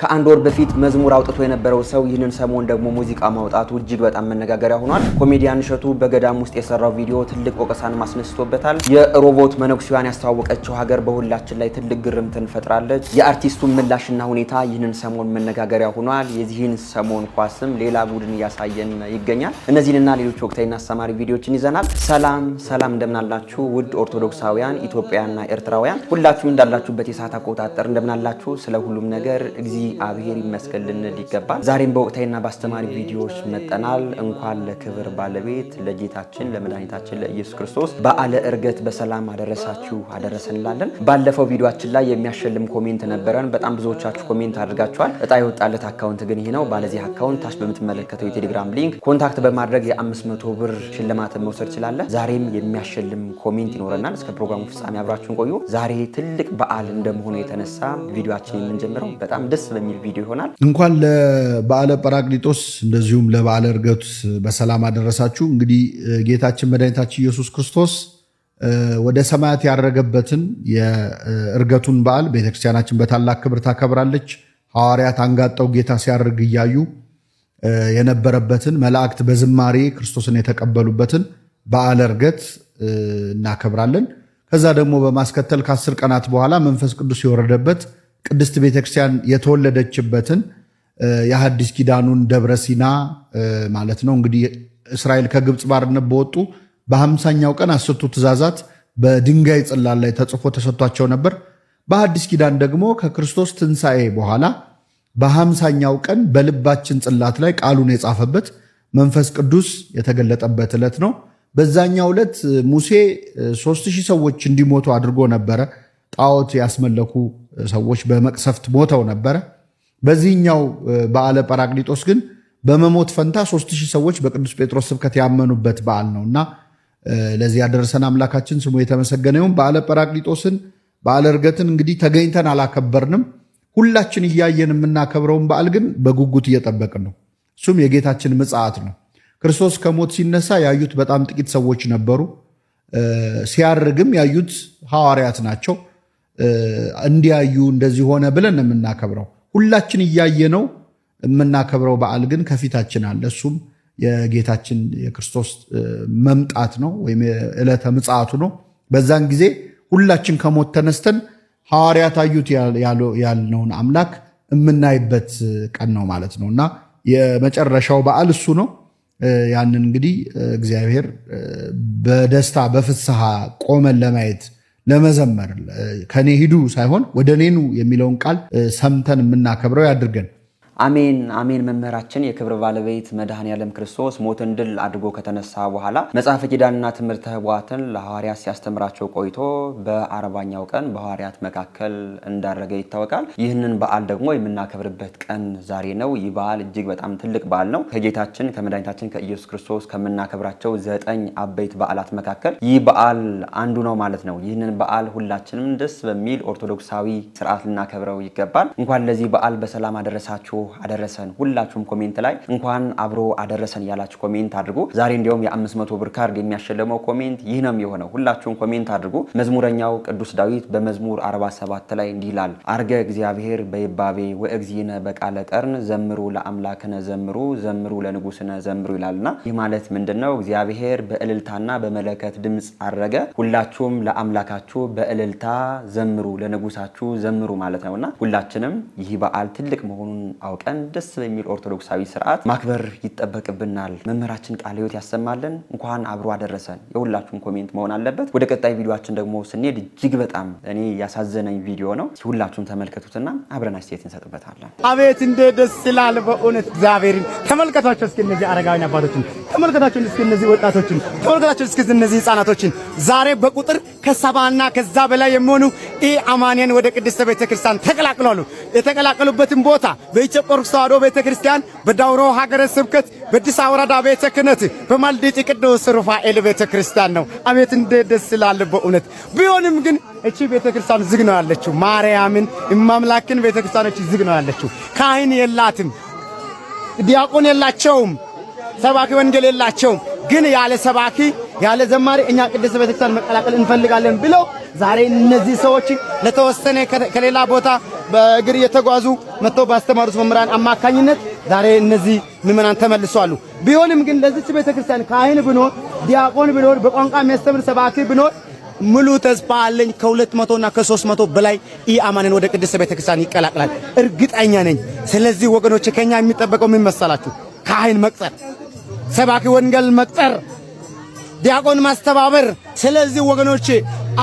ከአንድ ወር በፊት መዝሙር አውጥቶ የነበረው ሰው ይህንን ሰሞን ደግሞ ሙዚቃ ማውጣቱ እጅግ በጣም መነጋገሪያ ሆኗል። ኮሜዲያን እሸቱ በገዳም ውስጥ የሰራው ቪዲዮ ትልቅ ወቀሳን ማስነስቶበታል። የሮቦት መነኩሴዋን ያስተዋወቀችው ሀገር በሁላችን ላይ ትልቅ ግርምትን ፈጥራለች። የአርቲስቱን ምላሽና ሁኔታ ይህንን ሰሞን መነጋገሪያ ሆኗል። የዚህን ሰሞን ኳስም ሌላ ቡድን እያሳየን ይገኛል። እነዚህንና ሌሎች ወቅታዊና አስተማሪ ቪዲዮዎችን ይዘናል። ሰላም እንደምናላችሁ ውድ ኦርቶዶክሳውያን ኢትዮጵያና ኤርትራውያን ሁላችሁም እንዳላችሁበት የሰዓት አቆጣጠር እንደምናላችሁ ስለ ሁሉም ነገር እግዚአብሔር ይመስገን ልንል ይገባል። ዛሬም በወቅታዊና በአስተማሪ ቪዲዮዎች መጠናል። እንኳን ለክብር ባለቤት ለጌታችን ለመድኃኒታችን ለኢየሱስ ክርስቶስ በዓለ ዕርገት በሰላም አደረሳችሁ አደረሰን እንላለን። ባለፈው ቪዲዮአችን ላይ የሚያሸልም ኮሜንት ነበረን። በጣም ብዙዎቻችሁ ኮሜንት አድርጋችኋል። እጣ የወጣለት አካውንት ግን ይህ ነው። ባለዚህ አካውንት ታች በምትመለከተው የቴሌግራም ሊንክ ኮንታክት በማድረግ የ500 ብር ሽልማትን መውሰድ ይችላል። ዛሬም የሚያሸልም ኮሜንት ይኖረናል። እስከ ፕሮግራሙ ፍጻሜ አብራችሁን ቆዩ። ዛሬ ትልቅ በዓል እንደመሆኑ የተነሳ ቪዲዮአችን የምንጀምረው በጣም ደስ በሚል ቪዲዮ ይሆናል። እንኳን ለበዓለ ጰራቅሊጦስ እንደዚሁም ለበዓለ ዕርገት በሰላም አደረሳችሁ። እንግዲህ ጌታችን መድኃኒታችን ኢየሱስ ክርስቶስ ወደ ሰማያት ያረገበትን የዕርገቱን በዓል ቤተክርስቲያናችን በታላቅ ክብር ታከብራለች። ሐዋርያት አንጋጠው ጌታ ሲያርግ እያዩ የነበረበትን መላእክት በዝማሬ ክርስቶስን የተቀበሉበትን በዓለ ዕርገት እናከብራለን። ከዛ ደግሞ በማስከተል ከ10 ቀናት በኋላ መንፈስ ቅዱስ የወረደበት ቅድስት ቤተክርስቲያን የተወለደችበትን የሐዲስ ኪዳኑን ደብረ ሲና ማለት ነው። እንግዲህ እስራኤል ከግብፅ ባርነት በወጡ በ50ኛው ቀን 10ቱ ትእዛዛት በድንጋይ ጽላት ላይ ተጽፎ ተሰጥቷቸው ነበር። በሐዲስ ኪዳን ደግሞ ከክርስቶስ ትንሣኤ በኋላ በ50ኛው ቀን በልባችን ጽላት ላይ ቃሉን የጻፈበት መንፈስ ቅዱስ የተገለጠበት ዕለት ነው። በዛኛው ዕለት ሙሴ 3000 ሰዎች እንዲሞቱ አድርጎ ነበረ። ጣዖት ያስመለኩ ሰዎች በመቅሰፍት ሞተው ነበረ። በዚህኛው በዓለ ጰራቅሊጦስ ግን በመሞት ፈንታ 3000 ሰዎች በቅዱስ ጴጥሮስ ስብከት ያመኑበት በዓል ነውና ለዚህ ያደረሰን አምላካችን ስሙ የተመሰገነ ይሁን። በዓለ ጰራቅሊጦስን በዓለ ዕርገትን እንግዲህ ተገኝተን አላከበርንም። ሁላችን እያየን የምናከብረውን በዓል ግን በጉጉት እየጠበቅን ነው። እሱም የጌታችን ምጽአት ነው። ክርስቶስ ከሞት ሲነሳ ያዩት በጣም ጥቂት ሰዎች ነበሩ። ሲያርግም ያዩት ሐዋርያት ናቸው። እንዲያዩ እንደዚህ ሆነ ብለን የምናከብረው ሁላችን እያየነው የምናከብረው በዓል ግን ከፊታችን አለ። እሱም የጌታችን የክርስቶስ መምጣት ነው ወይም ዕለተ ምጽአቱ ነው። በዛን ጊዜ ሁላችን ከሞት ተነስተን ሐዋርያት አዩት ያልነውን አምላክ የምናይበት ቀን ነው ማለት ነው እና የመጨረሻው በዓል እሱ ነው። ያንን እንግዲህ እግዚአብሔር በደስታ በፍስሐ ቆመን ለማየት ለመዘመር ከኔ ሂዱ ሳይሆን ወደ እኔ ኑ የሚለውን ቃል ሰምተን የምናከብረው ያድርገን። አሜን አሜን። መምህራችን የክብር ባለቤት መድኃኔዓለም ክርስቶስ ሞትን ድል አድርጎ ከተነሳ በኋላ መጽሐፈ ኪዳንና ትምህርተ ኅቡዓትን ለሐዋርያት ሲያስተምራቸው ቆይቶ በ40ኛው ቀን በሐዋርያት መካከል እንዳረገ ይታወቃል። ይህንን በዓል ደግሞ የምናከብርበት ቀን ዛሬ ነው። ይህ በዓል እጅግ በጣም ትልቅ በዓል ነው። ከጌታችን ከመድኃኒታችን ከኢየሱስ ክርስቶስ ከምናከብራቸው 9 አበይት በዓላት መካከል ይህ በዓል አንዱ ነው ማለት ነው። ይህንን በዓል ሁላችንም ደስ በሚል ኦርቶዶክሳዊ ስርዓት ልናከብረው ይገባል። እንኳን ለዚህ በዓል በሰላም አደረሳችሁ አደረሰን። ሁላችሁም ኮሜንት ላይ እንኳን አብሮ አደረሰን ያላችሁ ኮሜንት አድርጉ። ዛሬ እንዲያውም የ500 ብር ካርድ የሚያሸልመው ኮሜንት ይህ ነው የሆነው። ሁላችሁም ኮሜንት አድርጉ። መዝሙረኛው ቅዱስ ዳዊት በመዝሙር 47 ላይ እንዲህ ይላል፣ አርገ እግዚአብሔር በይባቤ ወእግዚእነ በቃለ ቀርን ዘምሩ ለአምላክነ ዘምሩ ዘምሩ ለንጉስነ ዘምሩ ይላልና ይህ ማለት ምንድነው? እግዚአብሔር በእልልታና በመለከት ድምጽ አረገ። ሁላችሁም ለአምላካችሁ በእልልታ ዘምሩ ለንጉሳችሁ ዘምሩ ማለት ነውና ሁላችንም ይህ በዓል ትልቅ መሆኑን ቀን ደስ በሚል ኦርቶዶክሳዊ ስርዓት ማክበር ይጠበቅብናል። መምህራችን ቃለ ሕይወት ያሰማልን። እንኳን አብሮ አደረሰን የሁላችሁም ኮሜንት መሆን አለበት። ወደ ቀጣይ ቪዲዮአችን ደግሞ ስንሄድ እጅግ በጣም እኔ ያሳዘነኝ ቪዲዮ ነው። ሁላችሁም ተመልከቱትና አብረን አስተያየት እንሰጥበታለን። አቤት እንዴት ደስ ይላል በእውነት እግዚአብሔርን ተመልከቷቸው። እስኪ እነዚህ አረጋውያን አባቶችን ተመልከቷቸው። እስኪ እነዚህ ወጣቶችን ተመልከቷቸው። እስኪ እነዚህ ህፃናቶችን ዛሬ በቁጥር ከ70 ከዛ በላይ የሚሆኑ አማንያን ወደ ቅድስት ቤተክርስቲያን ተቀላቅለዋል። የተቀላቀሉበትን ቦታ በኢትዮጵያ ኦርቶዶክስ ተዋሕዶ ቤተክርስቲያን በዳውሮ ሀገረ ስብከት በአዲስ አበባ ወረዳ ቤተ ክህነት በማልዲቲ ቅዱስ ሩፋኤል ቤተክርስቲያን ነው። አቤት እንዴት ደስ ይላል በእውነት። ቢሆንም ግን እቺ ቤተክርስቲያን ዝግ ነው ያለችው። ማርያምን እማምላክን ቤተክርስቲያኖች ዝግ ነው ያለችው። ካህን የላትም፣ ዲያቆን የላቸውም። ሰባኪ ወንጌል የላቸውም። ግን ያለ ሰባኪ ያለ ዘማሪ እኛ ቅድስት ቤተክርስቲያን መቀላቀል እንፈልጋለን ብለው ዛሬ እነዚህ ሰዎች ለተወሰነ ከሌላ ቦታ በእግር እየተጓዙ መጥተው ባስተማሩት መምህራን አማካኝነት ዛሬ እነዚህ ምዕመናን ተመልሰዋል። ቢሆንም ግን ለዚች ቤተክርስቲያን ካህን ብኖር ዲያቆን ብኖር በቋንቋ የሚያስተምር ሰባኪ ብኖር ሙሉ ተስፋ አለኝ። ከ200 እና ከ300 በላይ ኢአማንን ወደ ቅድስት ቤተክርስቲያን ይቀላቅላል እርግጠኛ ነኝ። ስለዚህ ወገኖች ከኛ የሚጠበቀው ምን መሰላችሁ? ካህን መቅጠር፣ ሰባኪ ወንጌል መቅጠር፣ ዲያቆን ማስተባበር። ስለዚህ ወገኖች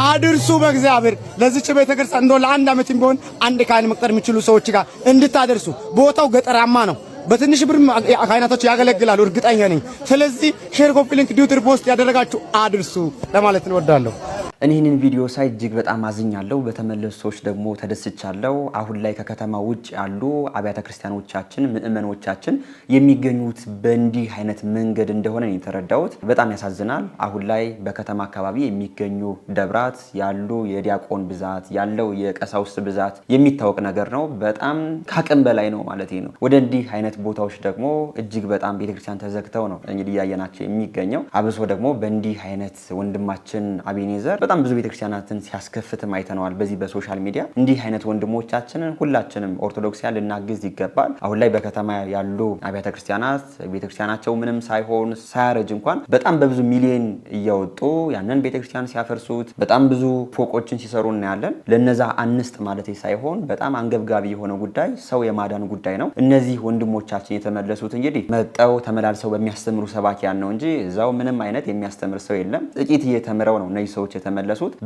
አድርሱ በእግዚአብሔር ለዚች ቤተክርስቲያን እንደው ለአንድ ዓመትም ቢሆን አንድ ካህን መቅጠር የሚችሉ ሰዎች ጋር እንድታደርሱ። ቦታው ገጠራማ ነው። በትንሽ ብር ካህናቶች ያገለግላሉ እርግጠኛ ነኝ። ስለዚህ ሼር፣ ኮፒ ሊንክ፣ ዲዩት ሪፖስት ያደረጋችሁ አድርሱ ለማለት እንወዳለሁ። እኔ ቪዲዮ ሳይ እጅግ በጣም አዝኛለሁ። በተመለሱ ሰዎች ደግሞ ተደስቻለሁ። አሁን ላይ ከከተማ ውጭ ያሉ አብያተ ክርስቲያኖቻችን ምእመኖቻችን የሚገኙት በእንዲህ አይነት መንገድ እንደሆነ ነው የተረዳሁት። በጣም ያሳዝናል። አሁን ላይ በከተማ አካባቢ የሚገኙ ደብራት ያሉ የዲያቆን ብዛት ያለው የቀሳውስት ብዛት የሚታወቅ ነገር ነው። በጣም ከአቅም በላይ ነው ማለት ነው። ወደ እንዲህ አይነት ቦታዎች ደግሞ እጅግ በጣም ቤተክርስቲያን ተዘግተው ነው እንግዲህ እያየናቸው የሚገኘው። አብሶ ደግሞ በእንዲህ አይነት ወንድማችን አቤኔዘር በጣም ብዙ ቤተክርስቲያናትን ሲያስከፍትም አይተነዋል። በዚህ በሶሻል ሚዲያ እንዲህ አይነት ወንድሞቻችንን ሁላችንም ኦርቶዶክሳውያን ልናግዝ ይገባል። አሁን ላይ በከተማ ያሉ አብያተ ክርስቲያናት ቤተክርስቲያናቸው ምንም ሳይሆን ሳያረጅ እንኳን በጣም በብዙ ሚሊዮን እያወጡ ያንን ቤተክርስቲያን ሲያፈርሱት በጣም ብዙ ፎቆችን ሲሰሩ እናያለን። ለነዛ አንስጥ ማለት ሳይሆን በጣም አንገብጋቢ የሆነ ጉዳይ ሰው የማዳን ጉዳይ ነው። እነዚህ ወንድሞቻችን የተመለሱት እንግዲህ መጠው ተመላልሰው በሚያስተምሩ ሰባኪያን ነው እንጂ እዛው ምንም አይነት የሚያስተምር ሰው የለም። ጥቂት እየተምረው ነው እነዚህ ሰዎች የተመለሱት።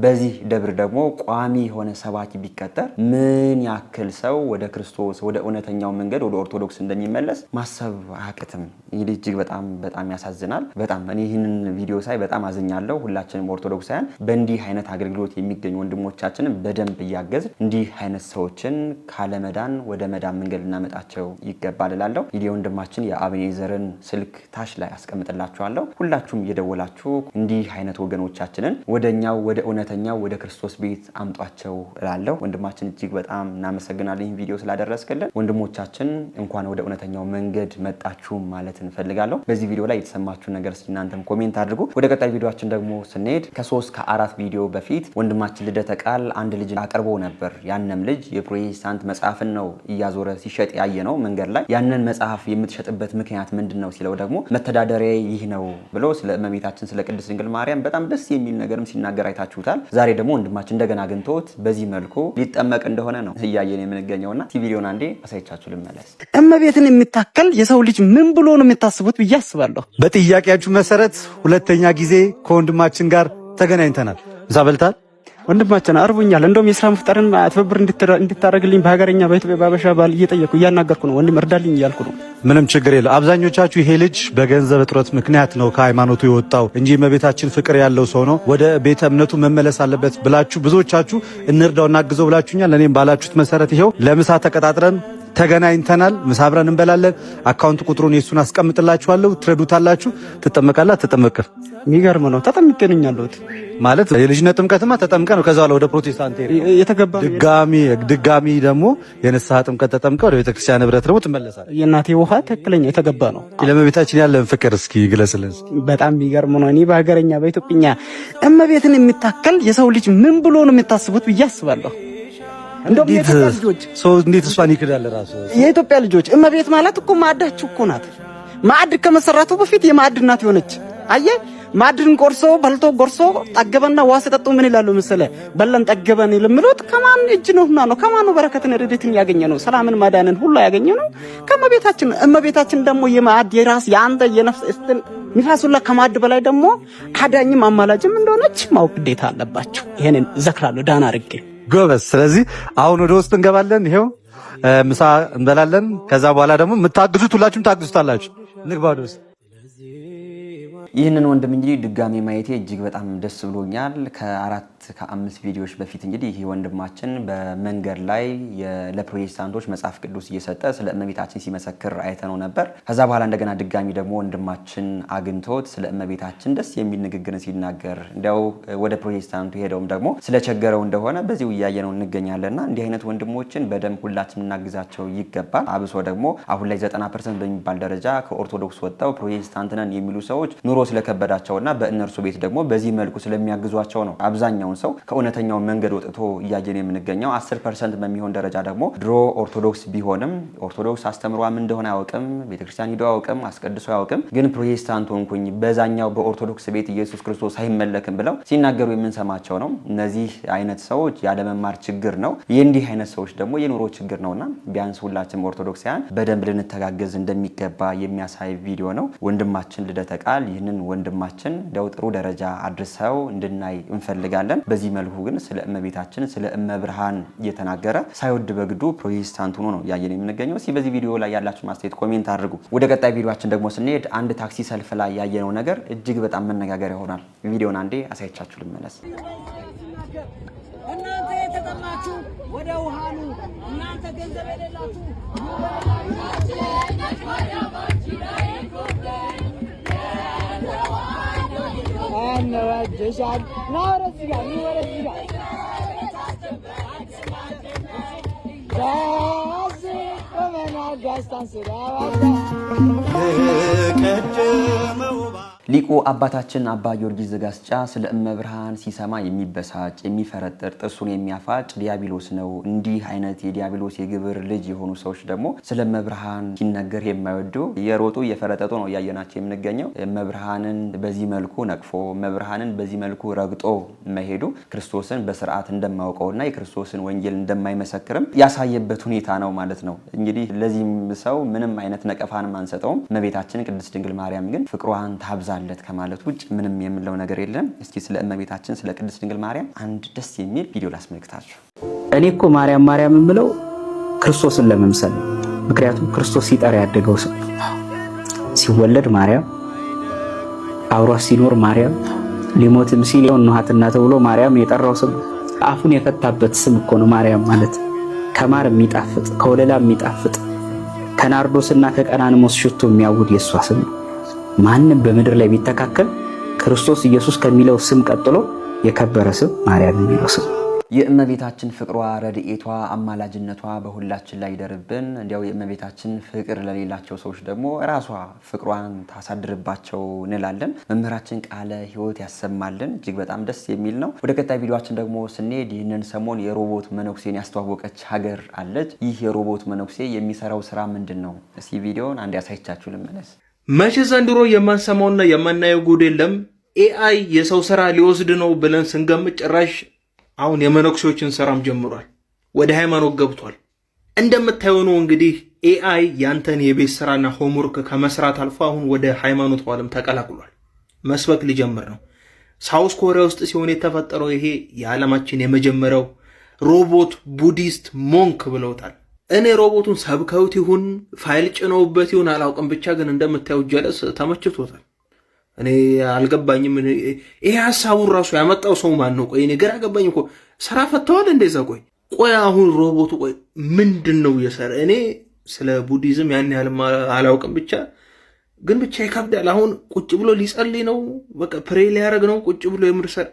በዚህ ደብር ደግሞ ቋሚ የሆነ ሰባኪ ቢቀጠር ምን ያክል ሰው ወደ ክርስቶስ ወደ እውነተኛው መንገድ ወደ ኦርቶዶክስ እንደሚመለስ ማሰብ አያቅትም። እንግዲህ እጅግ በጣም ያሳዝናል። በጣም እኔ ይህንን ቪዲዮ ሳይ በጣም አዝኛለሁ። ሁላችንም ኦርቶዶክሳውያን በእንዲህ አይነት አገልግሎት የሚገኙ ወንድሞቻችንን በደንብ እያገዝ እንዲህ አይነት ሰዎችን ካለመዳን ወደ መዳን መንገድ ልናመጣቸው ይገባል እላለሁ። እንግዲህ ወንድማችን የአቤኔዘርን ስልክ ታች ላይ አስቀምጥላችኋለሁ። ሁላችሁም እየደወላችሁ እንዲህ አይነት ወገኖቻችንን ወደኛው ወደ እውነተኛው ወደ ክርስቶስ ቤት አምጧቸው እላለሁ። ወንድማችን እጅግ በጣም እናመሰግናለን ይህን ቪዲዮ ስላደረስክልን። ወንድሞቻችን እንኳን ወደ እውነተኛው መንገድ መጣችሁ ማለት እንፈልጋለሁ። በዚህ ቪዲዮ ላይ የተሰማችሁን ነገር እስኪ እናንተም ኮሜንት አድርጉ። ወደ ቀጣይ ቪዲዮአችን ደግሞ ስንሄድ ከ3 ከ4 ቪዲዮ በፊት ወንድማችን ልደተ ቃል አንድ ልጅ አቅርቦ ነበር። ያንም ልጅ የፕሮቴስታንት መጽሐፍን ነው እያዞረ ሲሸጥ ያየ ነው መንገድ ላይ። ያንን መጽሐፍ የምትሸጥበት ምክንያት ምንድነው ሲለው ደግሞ መተዳደሪያ ይህ ነው ብሎ ስለ እመቤታችን ስለ ቅድስት ድንግል ማርያም በጣም ደስ የሚል ነገርም ሲናገር አይታችሁታል። ዛሬ ደግሞ ወንድማችን እንደገና አግኝቶት በዚህ መልኩ ሊጠመቅ እንደሆነ ነው እያየን የምንገኘውና ቪዲዮን አንዴ አሳይቻችሁ ልመለስ። እመቤትን የሚታከል የሰው ልጅ ምን ብሎ ነው የምታስቡት ብዬ አስባለሁ። በጥያቄያችሁ መሰረት ሁለተኛ ጊዜ ከወንድማችን ጋር ተገናኝተናል። ምሳ በልታል? ወንድማችን አርቦኛል። እንደውም የስራ መፍጠርን ትብብር እንድታረግልኝ በሀገረኛ በኢትዮጵያ ባበሻ ባል እየጠየቁ እያናገርኩ ነው። ወንድም እርዳልኝ እያልኩ ነው። ምንም ችግር የለም። አብዛኞቻችሁ ይሄ ልጅ በገንዘብ እጥረት ምክንያት ነው ከሃይማኖቱ የወጣው እንጂ እመቤታችን ፍቅር ያለው ሰው ነው፣ ወደ ቤተ እምነቱ መመለስ አለበት ብላችሁ ብዙዎቻችሁ እንርዳው እናግዘው ብላችሁኛል። እኔም ባላችሁት መሰረት ይሄው ለምሳ ተቀጣጥረን ተገናኝተናል። ምሳ አብረን እንበላለን። አካውንት ቁጥሩን የሱን አስቀምጥላችኋለሁ። ትረዱታላችሁ። ትጠመቃላ ተጠመቀ። የሚገርም ነው። ተጠምቀንኛለሁት ማለት የልጅነት ጥምቀትማ ተጠምቀ ነው። ከዛ ወደ ፕሮቴስታንት የተገባ ድጋሚ ደግሞ የንስሐ ጥምቀት ተጠምቀ ወደ ቤተክርስቲያን ህብረት ደግሞ ትመለሳለህ። የእናቴ ውሃ ትክክለኛ የተገባ ነው። ለእመቤታችን ያለን ፍቅር እስኪ ግለጽልን። በጣም የሚገርም ነው። እኔ በሀገረኛ በኢትዮጵኛ እመቤትን የሚታከል የሰው ልጅ ምን ብሎ ነው የምታስቡት ብዬ አስባለሁ። እንዴት እሷን ይክዳል? ራሱ የኢትዮጵያ ልጆች እመቤት ማለት እኮ ማዕዳችሁ እኮ ናት። ማዕድ ከመሰራቱ በፊት የማዕድ እናት የሆነች አየህ። ማዕድን ቆርሶ በልቶ ጎርሶ ጠገበና ውሃ ሲጠጡ ምን ይላሉ መሰለ? በለን ጠገበን ለምሉት ከማን እጅ ነውና ነው? ከማን ነው በረከትን ረድኤትን ያገኘ ነው? ሰላምን ማዳንን ሁሉ ያገኘ ነው ከእመቤታችን። እመቤታችን ደግሞ የማዕድ የራስ የአንተ የነፍስ እስትን ሚፋሱላ ከማዕድ በላይ ደግሞ አዳኝም አማላጅም እንደሆነች ማወቅ ግዴታ አለባቸው። ይሄንን ዘክራለሁ ዳና አድርጌ ጎበዝ። ስለዚህ አሁን ወደ ውስጥ እንገባለን። ይሄው ምሳ እንበላለን። ከዛ በኋላ ደግሞ የምታግዙት ሁላችሁም ታግዙታላችሁ። እንግባ ወደ ውስጥ። ይህንን ወንድም እንግዲህ ድጋሜ ማየቴ እጅግ በጣም ደስ ብሎኛል። ከ4 ከ5 ቪዲዮዎች በፊት እንግዲህ ይህ ወንድማችን በመንገድ ላይ ለፕሮቴስታንቶች መጽሐፍ ቅዱስ እየሰጠ ስለ እመቤታችን ሲመሰክር አይተነው ነበር። ከዛ በኋላ እንደገና ድጋሚ ደግሞ ወንድማችን አግኝቶት ስለ እመቤታችን ደስ የሚል ንግግርን ሲናገር እንዲያው ወደ ፕሮቴስታንቱ ሄደውም ደግሞ ስለቸገረው እንደሆነ በዚሁ እያየነው እንገኛለንና እንዲህ አይነት ወንድሞችን በደንብ ሁላችን እናግዛቸው ይገባል። አብሶ ደግሞ አሁን ላይ 90% በሚባል ደረጃ ከኦርቶዶክስ ወጥተው ፕሮቴስታንት ነን የሚሉ ሰዎች ኑሮ ስለከበዳቸውና በእነርሱ ቤት ደግሞ በዚህ መልኩ ስለሚያግዟቸው ነው አብዛኛውን ሰው ከእውነተኛው መንገድ ወጥቶ እያየን የምንገኘው። 10% በሚሆን ደረጃ ደግሞ ድሮ ኦርቶዶክስ ቢሆንም ኦርቶዶክስ አስተምሯ ምን እንደሆነ አያውቅም፣ ቤተክርስቲያን ሂዶ አያውቅም፣ አስቀድሶ አያውቅም፣ ግን ፕሮቴስታንት ሆንኩኝ በዛኛው በኦርቶዶክስ ቤት ኢየሱስ ክርስቶስ አይመለክም ብለው ሲናገሩ የምንሰማቸው ነው። እነዚህ አይነት ሰዎች ያለመማር ችግር ነው። የእንዲህ አይነት ሰዎች ደግሞ የኑሮ ችግር ነውና ቢያንስ ሁላችንም ኦርቶዶክሳውያን በደንብ ልንተጋገዝ እንደሚገባ የሚያሳይ ቪዲዮ ነው። ወንድማችን ልደተ ቃል ይህንን ወንድማችን እንደው ጥሩ ደረጃ አድርሰው እንድናይ እንፈልጋለን። በዚህ መልኩ ግን ስለ እመቤታችን ስለ እመብርሃን እየተናገረ ሳይወድ በግዱ ፕሮቴስታንት ሆኖ ነው ያየን የምንገኘው። እስኪ በዚህ ቪዲዮ ላይ ያላችሁ ማስተያየት ኮሜንት አድርጉ። ወደ ቀጣይ ቪዲዮአችን ደግሞ ስንሄድ አንድ ታክሲ ሰልፍ ላይ ያየነው ነገር እጅግ በጣም መነጋገሪያ ይሆናል። ቪዲዮን አንዴ አሳይቻችሁ ልመለስ። እናንተ የተጠማችሁ ወደ ውሃ ኑ፣ እናንተ ገንዘብ የሌላችሁ አንወድሻል ናረስጋ ንወረስጋ ዳስ በመናጋስታን ስራዋዳ ሊቁ አባታችን አባ ጊዮርጊስ ዘጋስጫ ስለ እመብርሃን ሲሰማ የሚበሳጭ የሚፈረጥር ጥርሱን የሚያፋጭ ዲያብሎስ ነው። እንዲህ አይነት የዲያብሎስ የግብር ልጅ የሆኑ ሰዎች ደግሞ ስለ እመብርሃን ሲነገር የማይወዱ የሮጡ የፈረጠጡ ነው እያየናቸው የምንገኘው። እመብርሃንን በዚህ መልኩ ነቅፎ እመብርሃንን በዚህ መልኩ ረግጦ መሄዱ ክርስቶስን በስርዓት እንደማያውቀውና የክርስቶስን ወንጌል እንደማይመሰክርም ያሳየበት ሁኔታ ነው ማለት ነው። እንግዲህ ለዚህም ሰው ምንም አይነት ነቀፋንም አንሰጠውም። እመቤታችን ቅድስት ድንግል ማርያም ግን ፍቅሯን ታብዛለት ከማለት ውጭ ምንም የምንለው ነገር የለም። እስኪ ስለ እመቤታችን ስለ ቅድስት ድንግል ማርያም አንድ ደስ የሚል ቪዲዮ ላስመልክታችሁ። እኔ እኮ ማርያም ማርያም የምለው ክርስቶስን ለመምሰል ነው። ምክንያቱም ክርስቶስ ሲጠራ ያደገው ስም ሲወለድ ማርያም፣ አውሯስ ሲኖር ማርያም፣ ሊሞትም ሲል የውንሃትና ተብሎ ማርያም የጠራው ስም አፉን የፈታበት ስም እኮ ነው ማርያም ማለት። ከማር የሚጣፍጥ ከወለላ የሚጣፍጥ ከናርዶስና ከቀናንሞስ ሽቶ የሚያውድ የሷ ስም ነው። ማንም በምድር ላይ ቢተካከል ክርስቶስ ኢየሱስ ከሚለው ስም ቀጥሎ የከበረ ስም ማርያም የሚለው ስም። የእመቤታችን ፍቅሯ ረድኤቷ አማላጅነቷ በሁላችን ላይ ይደርብን። እንዲያው የእመቤታችን ፍቅር ለሌላቸው ሰዎች ደግሞ ራሷ ፍቅሯን ታሳድርባቸው እንላለን። መምህራችን ቃለ ሕይወት ያሰማልን። እጅግ በጣም ደስ የሚል ነው። ወደ ቀጣይ ቪዲዮአችን ደግሞ ስንሄድ ይህንን ሰሞን የሮቦት መነኩሴን ያስተዋወቀች ሀገር አለች። ይህ የሮቦት መነኩሴ የሚሰራው ስራ ምንድን ነው? እስኪ ቪዲዮን አንድ ያሳይቻችሁ ልመለስ። መቼ ዘንድሮ የማንሰማውና የማናየው ጉድ የለም። ኤአይ የሰው ስራ ሊወስድ ነው ብለን ስንገምት ጭራሽ አሁን የመነኩሴዎችን ስራም ጀምሯል። ወደ ሃይማኖት ገብቷል። እንደምታየው ነው እንግዲህ ኤአይ ያንተን የቤት ስራና ሆምወርክ ከመስራት አልፎ አሁን ወደ ሃይማኖት ዓለም ተቀላቅሏል። መስበክ ሊጀምር ነው። ሳውዝ ኮሪያ ውስጥ ሲሆን የተፈጠረው ይሄ የዓለማችን የመጀመሪያው ሮቦት ቡዲስት ሞንክ ብለውታል። እኔ ሮቦቱን ሰብከውት ይሁን ፋይል ጭነውበት ይሁን አላውቅም፣ ብቻ ግን እንደምታየው ጀለስ ተመችቶታል። እኔ አልገባኝም። ይሄ ሐሳቡን ራሱ ያመጣው ሰው ማን ነው? ቆይ እኔ ግራ ገባኝ እኮ። ስራ ፈተዋል እንደዛ። ቆይ አሁን ሮቦቱ ምንድን ነው የሰራ? እኔ ስለ ቡዲዝም ያን ያህል አላውቅም፣ ብቻ ይከብዳል። አሁን ቁጭ ብሎ ሊጸልይ ነው፣ በቃ ፕሬ ሊያደርግ ነው ቁጭ ብሎ የምርሰር።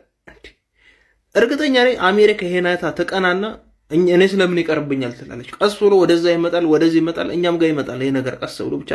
እርግጠኛ ነኝ አሜሪካ ይሄን አይታ ተቀናና እኔ ስለምን ይቀርብኛል ትላለች። ቀስ ብሎ ወደዛ ይመጣል፣ ወደዚህ ይመጣል፣ እኛም ጋር ይመጣል። ይሄ ነገር ቀስ ብሎ ብቻ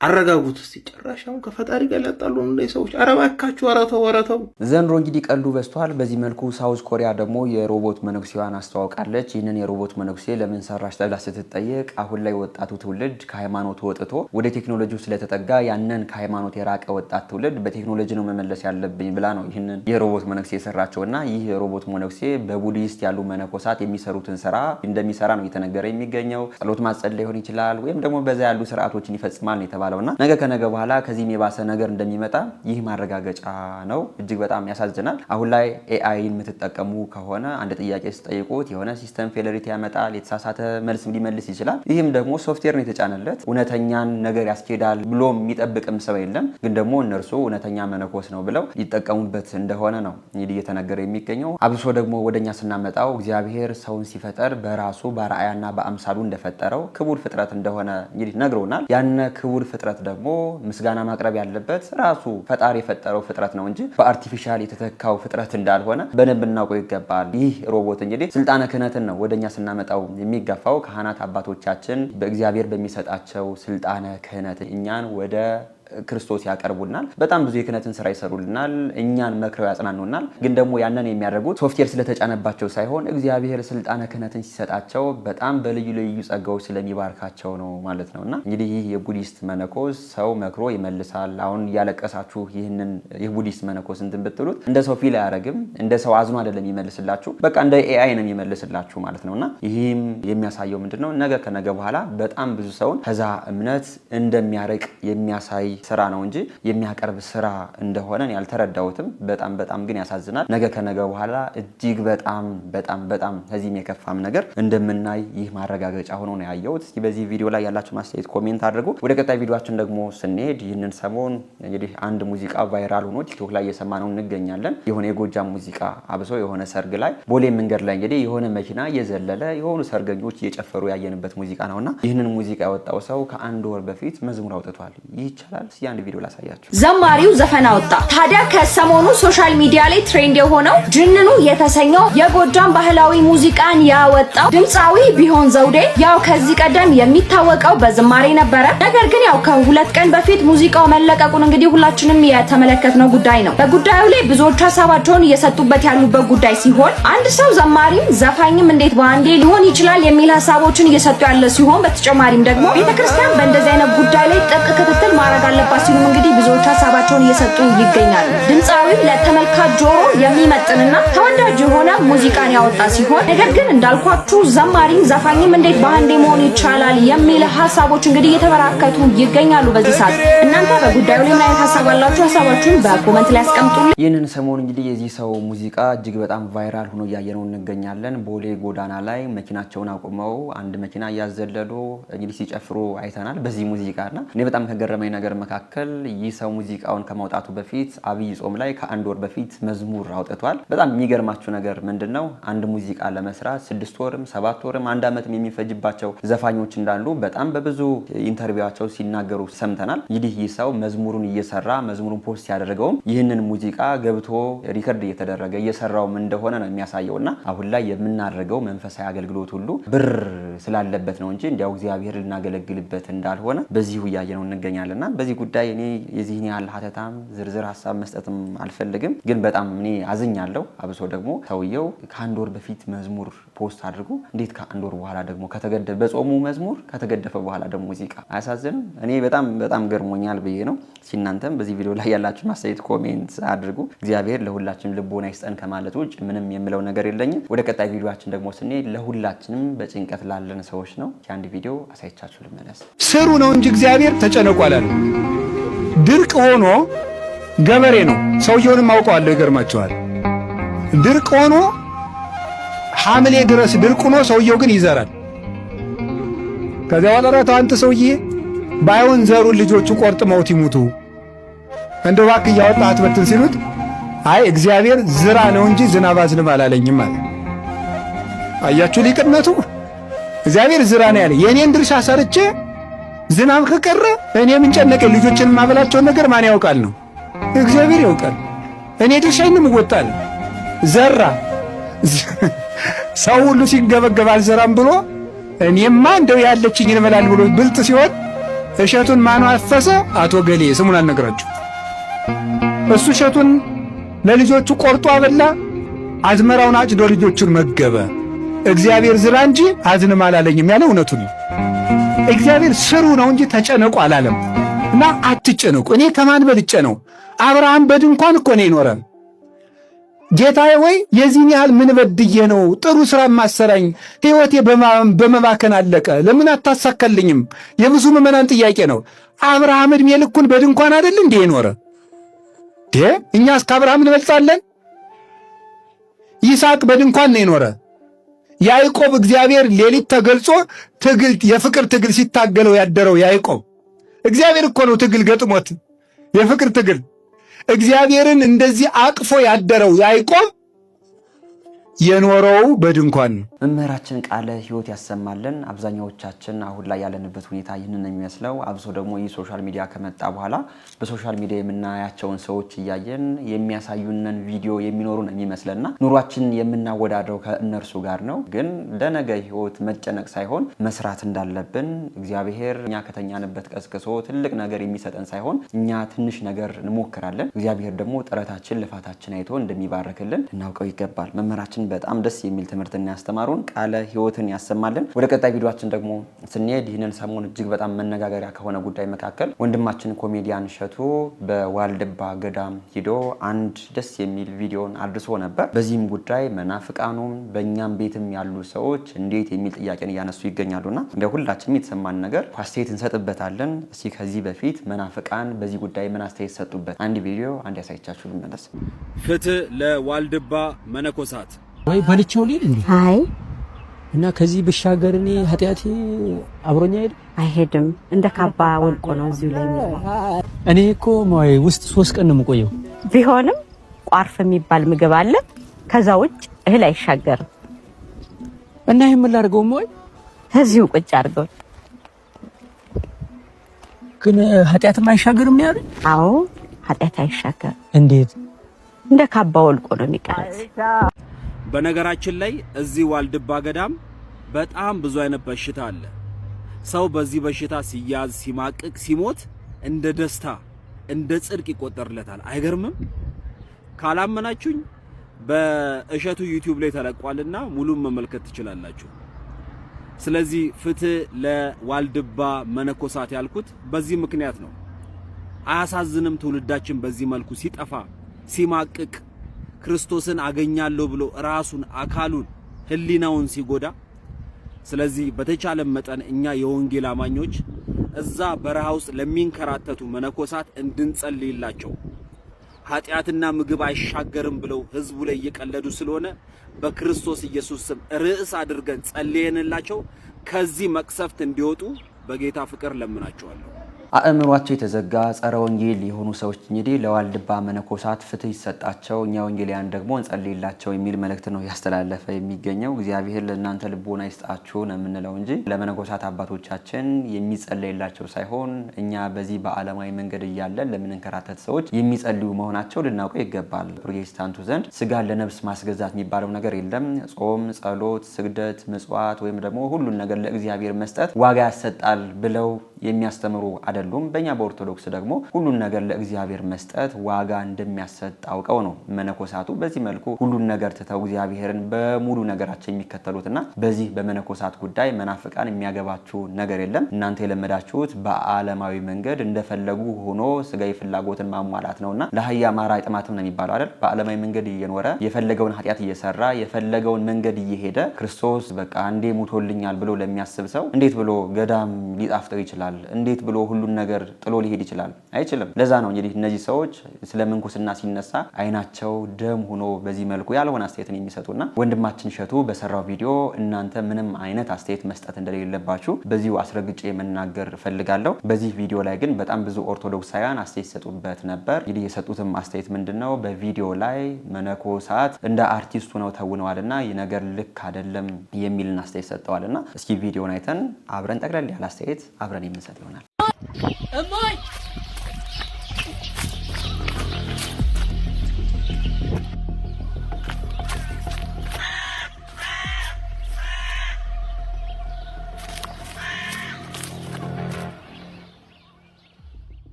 አረጋጉት እስቲ። ጭራሽ አሁን ከፈጣሪ ጋር ያጣሉ እንደ ሰዎች። ኧረ እባካችሁ አረተው። ዘንድሮ እንግዲህ ቀልዱ በዝቷል። በዚህ መልኩ ሳውዝ ኮሪያ ደግሞ የሮቦት መነኩሴዋን አስተዋውቃለች። ይህንን የሮቦት መነኩሴ ለምን ሰራሽ ተብላ ስትጠየቅ አሁን ላይ ወጣቱ ትውልድ ከሃይማኖት ወጥቶ ወደ ቴክኖሎጂው ስለተጠጋ ያንን ከሃይማኖት የራቀ ወጣት ትውልድ በቴክኖሎጂ ነው መመለስ ያለብኝ ብላ ነው ይህንን የሮቦት መነኩሴ የሰራቸውና ይህ የሮቦት መነኩሴ በቡዲስት ያሉ መነኮሳት የሚሰሩትን ስራ እንደሚሰራ ነው እየተነገረ የሚገኘው። ጸሎት ማጸለይ ሊሆን ይችላል፣ ወይም ደግሞ በዛ ያሉ ስርዓቶችን ይፈጽማል ነው የተባለው። የተባለውና ነገ ከነገ በኋላ ከዚህም የባሰ ነገር እንደሚመጣ ይህ ማረጋገጫ ነው። እጅግ በጣም ያሳዝናል። አሁን ላይ ኤአይን የምትጠቀሙ ከሆነ አንድ ጥያቄ ስጠይቁት የሆነ ሲስተም ፌለሪቲ ያመጣል፣ የተሳሳተ መልስ ሊመልስ ይችላል። ይህም ደግሞ ሶፍትዌር ነው የተጫነለት፣ እውነተኛን ነገር ያስኬዳል ብሎ የሚጠብቅም ሰው የለም። ግን ደግሞ እነርሱ እውነተኛ መነኮስ ነው ብለው ይጠቀሙበት እንደሆነ ነው እንግዲህ እየተነገረ የሚገኘው። አብሶ ደግሞ ወደኛ ስናመጣው እግዚአብሔር ሰውን ሲፈጠር በራሱ በአርአያና በአምሳሉ እንደፈጠረው ክቡር ፍጥረት እንደሆነ እንግዲህ ነግሮናል። ያነ ክቡር ፍጥረት ደግሞ ምስጋና ማቅረብ ያለበት ራሱ ፈጣሪ የፈጠረው ፍጥረት ነው እንጂ በአርቲፊሻል የተተካው ፍጥረት እንዳልሆነ በደንብ እናውቀው ይገባል። ይህ ሮቦት እንግዲህ ስልጣነ ክህነትን ነው ወደኛ ስናመጣው የሚገፋው። ካህናት አባቶቻችን በእግዚአብሔር በሚሰጣቸው ስልጣነ ክህነት እኛን ወደ ክርስቶስ ያቀርቡናል። በጣም ብዙ የክህነትን ስራ ይሰሩልናል። እኛን መክረው ያጽናኑናል። ግን ደግሞ ያንን የሚያደርጉት ሶፍትዌር ስለተጫነባቸው ሳይሆን እግዚአብሔር ስልጣነ ክህነትን ሲሰጣቸው በጣም በልዩ ልዩ ጸጋዎች ስለሚባርካቸው ነው ማለት ነውና እንግዲህ ይህ የቡዲስት መነኮስ ሰው መክሮ ይመልሳል። አሁን እያለቀሳችሁ ይህንን የቡዲስት መነኮስ እንትን ብትሉት እንደ ሰው ፊል አያደርግም። እንደ ሰው አዝኖ አይደለም የሚመልስላችሁ፣ በቃ እንደ ኤአይ ነው የሚመልስላችሁ ማለት ነውና ይህም የሚያሳየው ምንድነው ነገ ከነገ በኋላ በጣም ብዙ ሰውን ከዛ እምነት እንደሚያርቅ የሚያሳይ ስራ ነው እንጂ የሚያቀርብ ስራ እንደሆነ ያልተረዳሁትም። በጣም ግን ያሳዝናል። ነገ ከነገ በኋላ እጅግ በጣም ከዚህም የከፋም ነገር እንደምናይ ይህ ማረጋገጫ ሆኖ ነው ያየሁት። እስኪ በዚህ ቪዲዮ ላይ ያላችሁ ማስተያየት ኮሜንት አድርጉ። ወደ ቀጣይ ቪዲዮአችን ደግሞ ስንሄድ ይህንን ሰሞን እንግዲህ አንድ ሙዚቃ ቫይራል ሆኖ ቲክቶክ ላይ እየሰማነው እንገኛለን። የሆነ የጎጃም ሙዚቃ አብሶ የሆነ ሰርግ ላይ ቦሌ መንገድ ላይ እንግዲህ የሆነ መኪና እየዘለለ የሆኑ ሰርገኞች እየጨፈሩ ያየንበት ሙዚቃ ነውና ይህንን ሙዚቃ ያወጣው ሰው ከአንድ ወር በፊት መዝሙር አውጥቷል። ይህ ይቻላል? አንድ ቪዲዮ ላሳያችሁ። ዘማሪው ዘፈን አወጣ። ታዲያ ከሰሞኑ ሶሻል ሚዲያ ላይ ትሬንድ የሆነው ጅንኑ የተሰኘው የጎጃም ባህላዊ ሙዚቃን ያወጣው ድምፃዊ ቢሆን ዘውዴ ያው ከዚህ ቀደም የሚታወቀው በዝማሬ ነበረ። ነገር ግን ያው ከሁለት ቀን በፊት ሙዚቃው መለቀቁን እንግዲህ ሁላችንም የተመለከትነው ጉዳይ ነው። በጉዳዩ ላይ ብዙዎች ሀሳባቸውን እየሰጡበት ያሉበት ጉዳይ ሲሆን አንድ ሰው ዘማሪም ዘፋኝም እንዴት በአንዴ ሊሆን ይችላል የሚል ሀሳቦችን እየሰጡ ያለ ሲሆን በተጨማሪም ደግሞ ቤተክርስቲያን በእንደዚህ አይነት ጉዳይ ላይ ጥብቅ ክትትል ማድረግ አለባት ሲሉ እንግዲህ ብዙዎች ሀሳባቸውን እየሰጡ ይገኛሉ። ድምፃዊው ለተመልካች ጆሮ የሚመጥንና ተወዳጅ የሆነ ሙዚቃን ያወጣ ሲሆን ነገር ግን እንዳልኳችሁ ዘማሪም ዘፋኝም እንዴት በአንዴ መሆን ይቻላል የሚል ሀሳቦች እንግዲህ እየተበራከቱ ይገኛሉ በዚህ ሰዓት። እናንተ በጉዳዩ ላይ ምን አይነት ሀሳብ አላችሁ? ሀሳባችሁን በኮሜንት ላይ አስቀምጡልኝ። ይህንን ሰሞን እንግዲህ የዚህ ሰው ሙዚቃ እጅግ በጣም ቫይራል ሆኖ እያየነው እንገኛለን። ቦሌ ጎዳና ላይ መኪናቸውን አቁመው አንድ መኪና እያዘለሉ እንግዲህ ሲጨፍሩ አይተናል በዚህ ሙዚቃና እኔ በጣም ከገረመኝ ነገር መካከል ይህ ሰው ሙዚቃውን ከማውጣቱ በፊት አብይ ጾም ላይ ከአንድ ወር በፊት መዝሙር አውጥቷል። በጣም የሚገርማችሁ ነገር ምንድነው አንድ ሙዚቃ ለመስራት 6 ወርም 7 ወርም 1 ዓመትም የሚፈጅባቸው ዘፋኞች እንዳሉ በጣም በብዙ ኢንተርቪዋቸው ሲናገሩ ሰምተናል። እንግዲህ ይህ ሰው መዝሙሩን እየሰራ መዝሙሩን ፖስት ያደረገውም ይህንን ሙዚቃ ገብቶ ሪከርድ እየተደረገ እየሰራውም እንደሆነ ነው የሚያሳየውና አሁን ላይ የምናደርገው መንፈሳዊ አገልግሎት ሁሉ ብር ስላለበት ነው እንጂ እንዲያው እግዚአብሔር ልናገለግልበት እንዳልሆነ በዚሁ እያየነው እንገኛለንና በዚህ ጉዳይ እኔ የዚህን ያህል ሀተታም ዝርዝር ሀሳብ መስጠትም አልፈልግም። ግን በጣም እኔ አዝኛለሁ። አብሶ ደግሞ ሰውየው ከአንድ ወር በፊት መዝሙር ፖስት አድርጎ እንዴት ከአንድ ወር በኋላ ደግሞ ከተገደፈ በጾሙ መዝሙር ከተገደፈ በኋላ ደግሞ ሙዚቃ አያሳዝንም? እኔ በጣም ገርሞኛል ብዬ ነው። እናንተም በዚህ ቪዲዮ ላይ ያላችሁ ማስተያየት ኮሜንት አድርጉ። እግዚአብሔር ለሁላችንም ልቦና ይስጠን ከማለት ውጭ ምንም የምለው ነገር የለኝም። ወደ ቀጣይ ቪዲዮአችን ደግሞ ስንሄድ ለሁላችንም በጭንቀት ላለን ሰዎች ነው። አንድ ቪዲዮ አሳይቻችሁ ልመለስ። ስሩ ነው እንጂ እግዚአብሔር ተጨነቁ አላለም። ድርቅ ሆኖ ገበሬ ነው። ሰውየውንም አውቀዋለሁ። ይገርማቸዋል። ድርቅ ሆኖ ሐምሌ ድረስ ድርቅ ሆኖ ሰውየው ግን ይዘራል። ከዚያ በኋላ አንተ ሰውዬ ባይሆን ዘሩን ልጆቹ ቆርጥመውት ይሙቱ እንደው እባክህ እያወጣህ አትበትን ሲሉት አይ እግዚአብሔር ዝራ ነው እንጂ ዝናብ አዝንብ አላለኝም አለ። አያችሁ ሊቅነቱ። እግዚአብሔር ዝራ ነው ያለ። የኔን ድርሻ ሰርቼ ዝናብ ከቀረ እኔ ምን ጨነቀኝ? ልጆችን ማበላቸውን ነገር ማን ያውቃል ነው? እግዚአብሔር ያውቃል። እኔ ድርሻዬን እወጣለሁ። ዘራ ሰው ሁሉ ሲንገበገብ አልዘራም ብሎ እኔማ እንደው ያለችኝን እበላለሁ ብሎ ብልጥ ሲሆን እሸቱን ማን አፈሰ? አቶ ገሌ ስሙን አልነግራችሁ። እሱ እሸቱን ለልጆቹ ቆርጦ አበላ፣ አዝመራውን አጭዶ ልጆቹን መገበ። እግዚአብሔር ዝራ እንጂ አዝንም አላለኝም ያለ እውነቱን። እግዚአብሔር ስሩ ነው እንጂ ተጨነቁ አላለም። እና አትጨነቁ። እኔ ከማን በልጬ ነው? አብርሃም በድንኳን እኮ ነው የኖረ። ጌታዬ ወይ የዚህን ያህል ምን በድዬ ነው ጥሩ ስራ ማሰራኝ? ሕይወቴ በመባከን አለቀ፣ ለምን አታሳካልኝም? የብዙ ምዕመናን ጥያቄ ነው። አብርሃም ዕድሜ ልኩን በድንኳን አይደል እንዴ የኖረ? እኛስ ከአብርሃም እንበልጣለን? ይስሐቅ በድንኳን ነው የኖረ። ያዕቆብ እግዚአብሔር ሌሊት ተገልጾ ትግል የፍቅር ትግል ሲታገለው ያደረው ያዕቆብ እግዚአብሔር እኮ ነው ትግል ገጥሞት የፍቅር ትግል እግዚአብሔርን እንደዚህ አቅፎ ያደረው ያዕቆብ የኖረው በድንኳን ነው። መምህራችን ቃለ ሕይወት ያሰማልን። አብዛኛዎቻችን አሁን ላይ ያለንበት ሁኔታ ይህንን ነው የሚመስለው። አብሶ ደግሞ ይህ ሶሻል ሚዲያ ከመጣ በኋላ በሶሻል ሚዲያ የምናያቸውን ሰዎች እያየን የሚያሳዩንን ቪዲዮ የሚኖሩ ነው የሚመስለና ኑሯችን የምናወዳድረው ከእነርሱ ጋር ነው። ግን ለነገ ሕይወት መጨነቅ ሳይሆን መስራት እንዳለብን እግዚአብሔር እኛ ከተኛንበት ቀስቅሶ ትልቅ ነገር የሚሰጠን ሳይሆን እኛ ትንሽ ነገር እንሞክራለን። እግዚአብሔር ደግሞ ጥረታችን ልፋታችን አይቶ እንደሚባረክልን እናውቀው ይገባል። መምህራችን በጣም ደስ የሚል ትምህርትን ያስተማሩን ቃለ ሕይወትን ያሰማልን። ወደ ቀጣይ ቪዲዮአችን ደግሞ ስንሄድ ይህንን ሰሞን እጅግ በጣም መነጋገሪያ ከሆነ ጉዳይ መካከል ወንድማችን ኮሜዲያን እሸቱ በዋልድባ ገዳም ሂዶ አንድ ደስ የሚል ቪዲዮን አድርሶ ነበር። በዚህም ጉዳይ መናፍቃኑም በእኛም ቤትም ያሉ ሰዎች እንዴት የሚል ጥያቄን እያነሱ ይገኛሉና እንደ ሁላችንም የተሰማን ነገር አስተያየት እንሰጥበታለን። እስኪ ከዚህ በፊት መናፍቃን በዚህ ጉዳይ ምን አስተያየት ሰጡበት? አንድ ቪዲዮ አንድ ያሳይቻችሁ ልመለስ። ፍትህ ለዋልድባ መነኮሳት ወይ በልቼው ሊል እንዴ? አይ እና ከዚህ ብሻገር እኔ ኃጢአቴ አብሮኛ አይሄድም። እንደ ካባ ወልቆ ነው እዚሁ ላይ የሚለው። እኔ እኮ ማይ ውስጥ 3 ቀን ነው የምቆየው። ቢሆንም ቋርፍ የሚባል ምግብ አለ። ከዛ ውጭ እህል አይሻገርም። እና ይሄን ምን ላድርገው ማይ? እዚሁ ቁጭ አድርገው። ግን ኃጢአትም አይሻገርም ነው ያሉኝ? አዎ ኃጢአት አይሻገርም። እንዴት? እንደ ካባ ወልቆ ነው የሚቀረጽ። በነገራችን ላይ እዚህ ዋልድባ ገዳም በጣም ብዙ አይነት በሽታ አለ። ሰው በዚህ በሽታ ሲያዝ፣ ሲማቅቅ፣ ሲሞት እንደ ደስታ እንደ ጽድቅ ይቆጠርለታል። አይገርምም? ካላመናችሁኝ በእሸቱ ዩቲዩብ ላይ ተለቋልና ሙሉን መመልከት ትችላላችሁ። ስለዚህ ፍትህ ለዋልድባ መነኮሳት ያልኩት በዚህ ምክንያት ነው። አያሳዝንም? ትውልዳችን በዚህ መልኩ ሲጠፋ ሲማቅቅ ክርስቶስን አገኛለሁ ብሎ ራሱን አካሉን ህሊናውን ሲጎዳ። ስለዚህ በተቻለ መጠን እኛ የወንጌል አማኞች እዛ በረሃ ውስጥ ለሚንከራተቱ መነኮሳት እንድንጸልይላቸው ኃጢአትና ምግብ አይሻገርም ብለው ህዝቡ ላይ እየቀለዱ ስለሆነ በክርስቶስ ኢየሱስ ስም ርዕስ አድርገን ጸልየንላቸው ከዚህ መቅሰፍት እንዲወጡ በጌታ ፍቅር ለምናቸዋለሁ። አእምሯቸው የተዘጋ ጸረ ወንጌል የሆኑ ሰዎች እንግዲህ ለዋልድባ መነኮሳት ፍትህ ይሰጣቸው፣ እኛ ወንጌላውያን ደግሞ እንጸልይላቸው የሚል መልእክት ነው ያስተላለፈ የሚገኘው። እግዚአብሔር ለእናንተ ልቦና ይስጣችሁ ነው የምንለው እንጂ ለመነኮሳት አባቶቻችን የሚጸለይላቸው ሳይሆን እኛ በዚህ በዓለማዊ መንገድ እያለን ለምንንከራተት ሰዎች የሚጸልዩ መሆናቸው ልናውቀው ይገባል። ፕሮቴስታንቱ ዘንድ ስጋን ለነፍስ ማስገዛት የሚባለው ነገር የለም። ጾም፣ ጸሎት፣ ስግደት፣ ምጽዋት ወይም ደግሞ ሁሉን ነገር ለእግዚአብሔር መስጠት ዋጋ ያሰጣል ብለው የሚያስተምሩ አይደሉም። በእኛ በኦርቶዶክስ ደግሞ ሁሉን ነገር ለእግዚአብሔር መስጠት ዋጋ እንደሚያሰጥ አውቀው ነው መነኮሳቱ በዚህ መልኩ ሁሉን ነገር ትተው እግዚአብሔርን በሙሉ ነገራቸው የሚከተሉትና በዚህ በመነኮሳት ጉዳይ መናፍቃን የሚያገባችሁ ነገር የለም። እናንተ የለመዳችሁት በዓለማዊ መንገድ እንደፈለጉ ሆኖ ስጋዊ ፍላጎትን ማሟላት ነውና ለአህያ ማር አይጥማትም ነው የሚባለው አይደል? በዓለማዊ መንገድ እየኖረ የፈለገውን ኃጢአት እየሰራ የፈለገውን መንገድ እየሄደ ክርስቶስ በቃ አንዴ ሞቶልኛል ብሎ ለሚያስብ ሰው እንዴት ብሎ ገዳም ሊጣፍጠው ይችላል? እንዴት ብሎ ሁሉን ነገር ጥሎ ሊሄድ ይችላል? አይችልም። ለዛ ነው እንግዲህ እነዚህ ሰዎች ስለ ምንኩስና ሲነሳ አይናቸው ደም ሆኖ በዚህ መልኩ ያልሆነ አስተያየትን የሚሰጡና ወንድማችን እሸቱ በሰራው ቪዲዮ እናንተ ምንም አይነት አስተያየት መስጠት እንደሌለባችሁ በዚሁ አስረግጬ መናገር ፈልጋለሁ። በዚህ ቪዲዮ ላይ ግን በጣም ብዙ ኦርቶዶክሳውያን አስተያየት ሰጡበት ነበር። እንግዲህ የሰጡትም አስተያየት ምንድነው? በቪዲዮ ላይ መነኮሳት እንደ አርቲስቱ ነው ተውነዋልና ይህ ነገር ልክ አይደለም የሚልን አስተያየት ሰጠዋልና እስኪ ቪዲዮን አይተን አብረን ጠቅለል ያለ አስተያየት አብረን የምንሰጥ ይሆናል።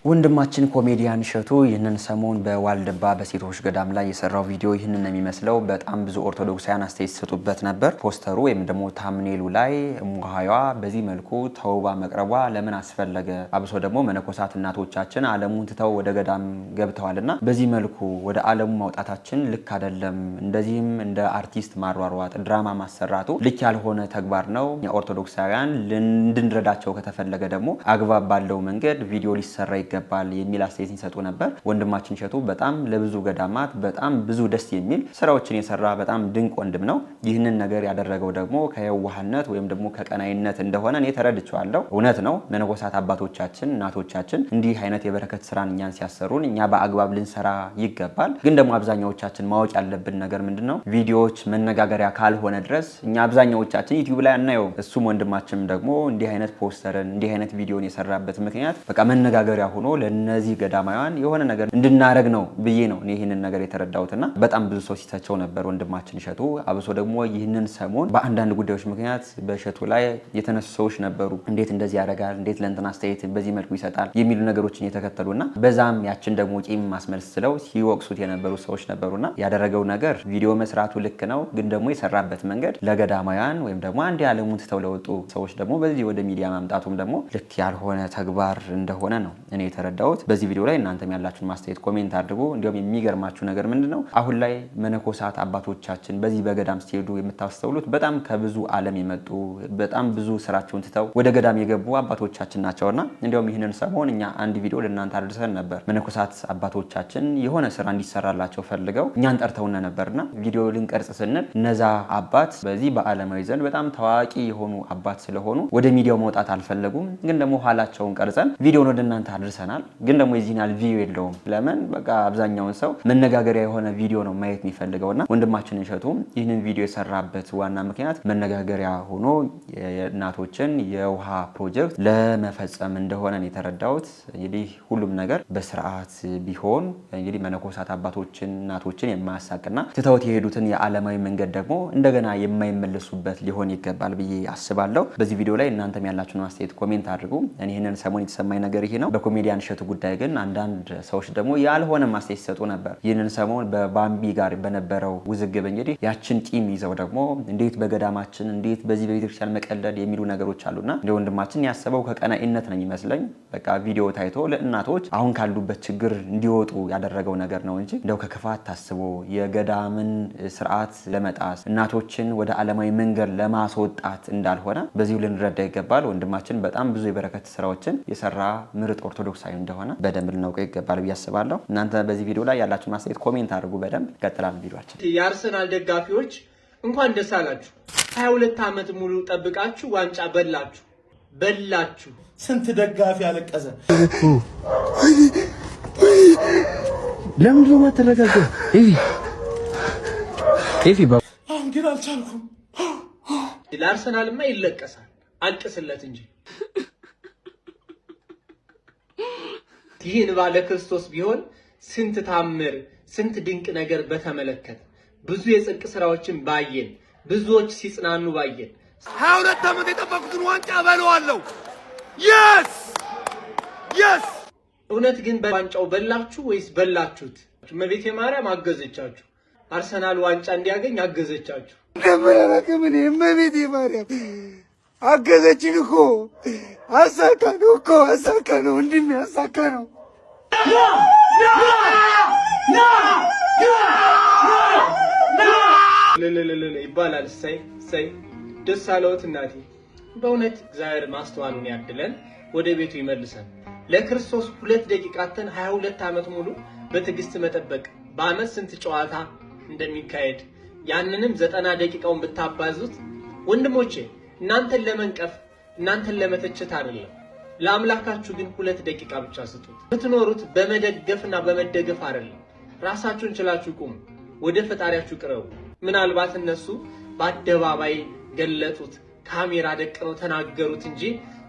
ወንድማችን ኮሜዲያን እሸቱ ይህንን ሰሞን በዋልድባ በሴቶች ገዳም ላይ የሰራው ቪዲዮ ይህንን የሚመስለው በጣም ብዙ ኦርቶዶክሳውያን አስተያየት ሲሰጡበት ነበር። ፖስተሩ ወይም ደግሞ ታምኔሉ ላይ ሙሃያዋ በዚህ መልኩ ተውባ መቅረቧ ለምን አስፈለገ? አብሶ ደግሞ መነኮሳት እናቶቻችን ዓለሙን ትተው ወደ ገዳም ገብተዋልና በዚህ መልኩ ወደ ዓለሙ ማውጣታችን ልክ አይደለም። እንደዚህም እንደ አርቲስት ማሯሯጥ ድራማ ማሰራቱ ልክ ያልሆነ ተግባር ነው። ኦርቶዶክሳውያን እንድንረዳቸው ከተፈለገ ደግሞ አግባብ ባለው መንገድ ቪዲዮ ሊሰራ ይገባል የሚል አስተያየት ሲሰጡ ነበር። ወንድማችን እሸቱ በጣም ለብዙ ገዳማት በጣም ብዙ ደስ የሚል ስራዎችን የሰራ በጣም ድንቅ ወንድም ነው። ይህንን ነገር ያደረገው ደግሞ ከየዋህነት ወይም ደግሞ ከቀናይነት እንደሆነ እኔ ተረድቼዋለሁ። እውነት ነው። መነኮሳት አባቶቻችን እናቶቻችን እንዲህ አይነት የበረከት ስራን እኛን ሲያሰሩን እኛ በአግባብ ልንሰራ ይገባል። ግን ደግሞ አብዛኛዎቻችን ማወቅ ያለብን ነገር ምንድነው? ቪዲዮዎች መነጋገሪያ ካልሆነ ድረስ እኛ አብዛኛዎቻችን ዩቲዩብ ላይ አናየው። እሱም ወንድማችንም ደግሞ እንዲህ አይነት ፖስተርን እንዲህ አይነት ቪዲዮን የሰራበት ምክንያት በቃ መነጋገሪያ ሆኖ ለነዚህ ገዳማውያን የሆነ ነገር እንድናረግ ነው ብዬ ነው እኔ ይህንን ነገር የተረዳሁትና በጣም ብዙ ሰው ሲተቸው ነበር ወንድማችን እሸቱ። አብሶ ደግሞ ይህንን ሰሞን በአንዳንድ ጉዳዮች ምክንያት በእሸቱ ላይ የተነሱ ሰዎች ነበሩ። እንዴት እንደዚህ ያደርጋል፣ እንዴት ለእንትና አስተያየት በዚህ መልኩ ይሰጣል የሚሉ ነገሮችን የተከተሉና በዛም ያችን ደግሞ ቂም ማስመልስለው ሲወቅሱት የነበሩ ሰዎች ነበሩና ያደረገው ነገር ቪዲዮ መስራቱ ልክ ነው፣ ግን ደግሞ የሰራበት መንገድ ለገዳማውያን ወይም ደግሞ አንድ ዓለሙን ትተው ለወጡ ሰዎች ደግሞ በዚህ ወደ ሚዲያ ማምጣቱም ደግሞ ልክ ያልሆነ ተግባር እንደሆነ ነው እኔ የተረዳሁት። በዚህ ቪዲዮ ላይ እናንተም ያላችሁን ማስተያየት ኮሜንት አድርጉ። እንዲሁም የሚገርማችሁ ነገር ምንድነው አሁን ላይ መነኮሳት አባቶቻችን በዚህ በገዳም ሲሄዱ የምታስተውሉት በጣም ከብዙ ዓለም የመጡ በጣም ብዙ ስራቸውን ትተው ወደ ገዳም የገቡ አባቶቻችን ናቸውና እንዲሁም ይህንን ሰሞን እኛ አንድ ቪዲዮ ለእናንተ አድርሰን ነበር። መነኮሳት አባቶቻችን የሆነ ስራ እንዲሰራላቸው ፈልገው እኛን ጠርተውና ነበርና ቪዲዮ ልንቀርጽ ስንል እነዛ አባት በዚህ በዓለማዊ ዘንድ በጣም ታዋቂ የሆኑ አባት ስለሆኑ ወደ ሚዲያው መውጣት አልፈለጉም። ግን ደግሞ ኋላቸውን ቀርጸን ቪዲዮን ወደ እናንተ አድርሰናል። ግን ደግሞ የዚህናል ቪዲዮ የለውም። ለምን? በቃ አብዛኛውን ሰው መነጋገሪያ የሆነ ቪዲዮ ነው ማየት የሚፈልገውና ወንድማችን እሸቱ ይህንን ቪዲዮ የሰራበት ዋና ምክንያት መነጋገሪያ ሆኖ የእናቶችን የውሃ ፕሮጀክት ለመፈጸም እንደሆነ የተረዳሁት። እንግዲህ ሁሉም ነገር በስርዓት ቢሆን እንግዲህ መነኮሳት አባቶችን እናቶችን የማያሳቅና ትተውት የሄዱትን የዓለማዊ መንገድ ደግሞ እንደገና የማይመለሱበት ሊሆን ይገባል ብዬ አስባለሁ። በዚህ ቪዲዮ ላይ እናንተም ያላችሁን አስተያየት ኮሜንት አድርጉ። እኔ ይህንን ሰሞን የተሰማኝ ነገር ይሄ ነው። በኮሜዲያን እሸቱ ጉዳይ ግን አንዳንድ ሰዎች ደግሞ ያልሆነ ማስተያየት ሲሰጡ ነበር። ይህንን ሰሞን በባምቢ ጋር በነበረው ውዝግብ እንግዲህ ያችን ቂም ይዘው ደግሞ እንዴት በገዳማችን እንዴት በዚህ በቤተክርስቲያን መቀለድ የሚሉ ነገሮች አሉና እንደ ወንድማችን ያሰበው ከቀናኢነት ነው የሚመስለኝ። በቃ ቪዲዮ ታይቶ ለእናቶች አሁን ካሉበት ችግር እንዲወጡ ያደረገው ነገር ነው እንጂ እንደው ከክፋት ታስቦ የገዳምን ስርዓት ለመጣስ እናቶችን ወደ ዓለማዊ መንገድ ለማስወጣት እንዳልሆነ በዚሁ ልንረዳ ይገባል። ወንድማችን በጣም ብዙ የበረከት ስራዎችን የሰራ ምርጥ ኦርቶዶክሳዊ እንደሆነ በደንብ ልናውቀው ይገባል ብዬ አስባለሁ። እናንተ በዚህ ቪዲዮ ላይ ያላችሁ ማስተያየት ኮሜንት አድርጉ። በደንብ ይቀጥላል ቪዲዮአችን። የአርሰናል ደጋፊዎች እንኳን ደስ አላችሁ። 22 ዓመት ሙሉ ጠብቃችሁ ዋንጫ በላችሁ። ስንት ደጋፊ አለቀሰ። ለምን ነው ማተረጋገው? አሁን ግን አልቻልኩም። ለአርሰናልማ ይለቀሳል፣ አልቅስለት እንጂ ይህን ባለ ክርስቶስ ቢሆን ስንት ታምር ስንት ድንቅ ነገር በተመለከተ ብዙ የጽድቅ ስራዎችን ባየን፣ ብዙዎች ሲጽናኑ ባየን። 22 ዓመት የጠበቁትን ዋንጫ በለዋለሁ። የስ እውነት ግን በዋንጫው በላችሁ ወይስ በላችሁት? እመቤቴ ማርያም አገዘቻችሁ። አርሰናል ዋንጫ እንዲያገኝ አገዘቻችሁ። እንደምረከምን እመቤቴ ማርያም አገዘችን እኮ። አሳካ ነው እንደሚያሳካ ነው። ይባላል። እሰይ ደስ አለዎት እናቴ። በእውነት እግዚአብሔር ማስተዋሉን ያድለን፣ ወደ ቤቱ ይመልሰን። ለክርስቶስ 2 ደቂቃተን 22 ዓመት ሙሉ በትዕግስት መጠበቅ በአመት ስንት ጨዋታ እንደሚካሄድ ያንንም 90 ደቂቃውን ብታባዙት ወንድሞቼ፣ እናንተን ለመንቀፍ እናንተን ለመተቸት አይደለም። ለአምላካችሁ ግን 2 ደቂቃ ብቻ ስጡት። ብትኖሩት በመደገፍና በመደገፍ አይደለም። ራሳችሁን ችላችሁ ቁሙ፣ ወደ ፈጣሪያችሁ ቅረቡ። ምናልባት እነሱ በአደባባይ ገለጡት፣ ካሜራ ደቅነው ተናገሩት እንጂ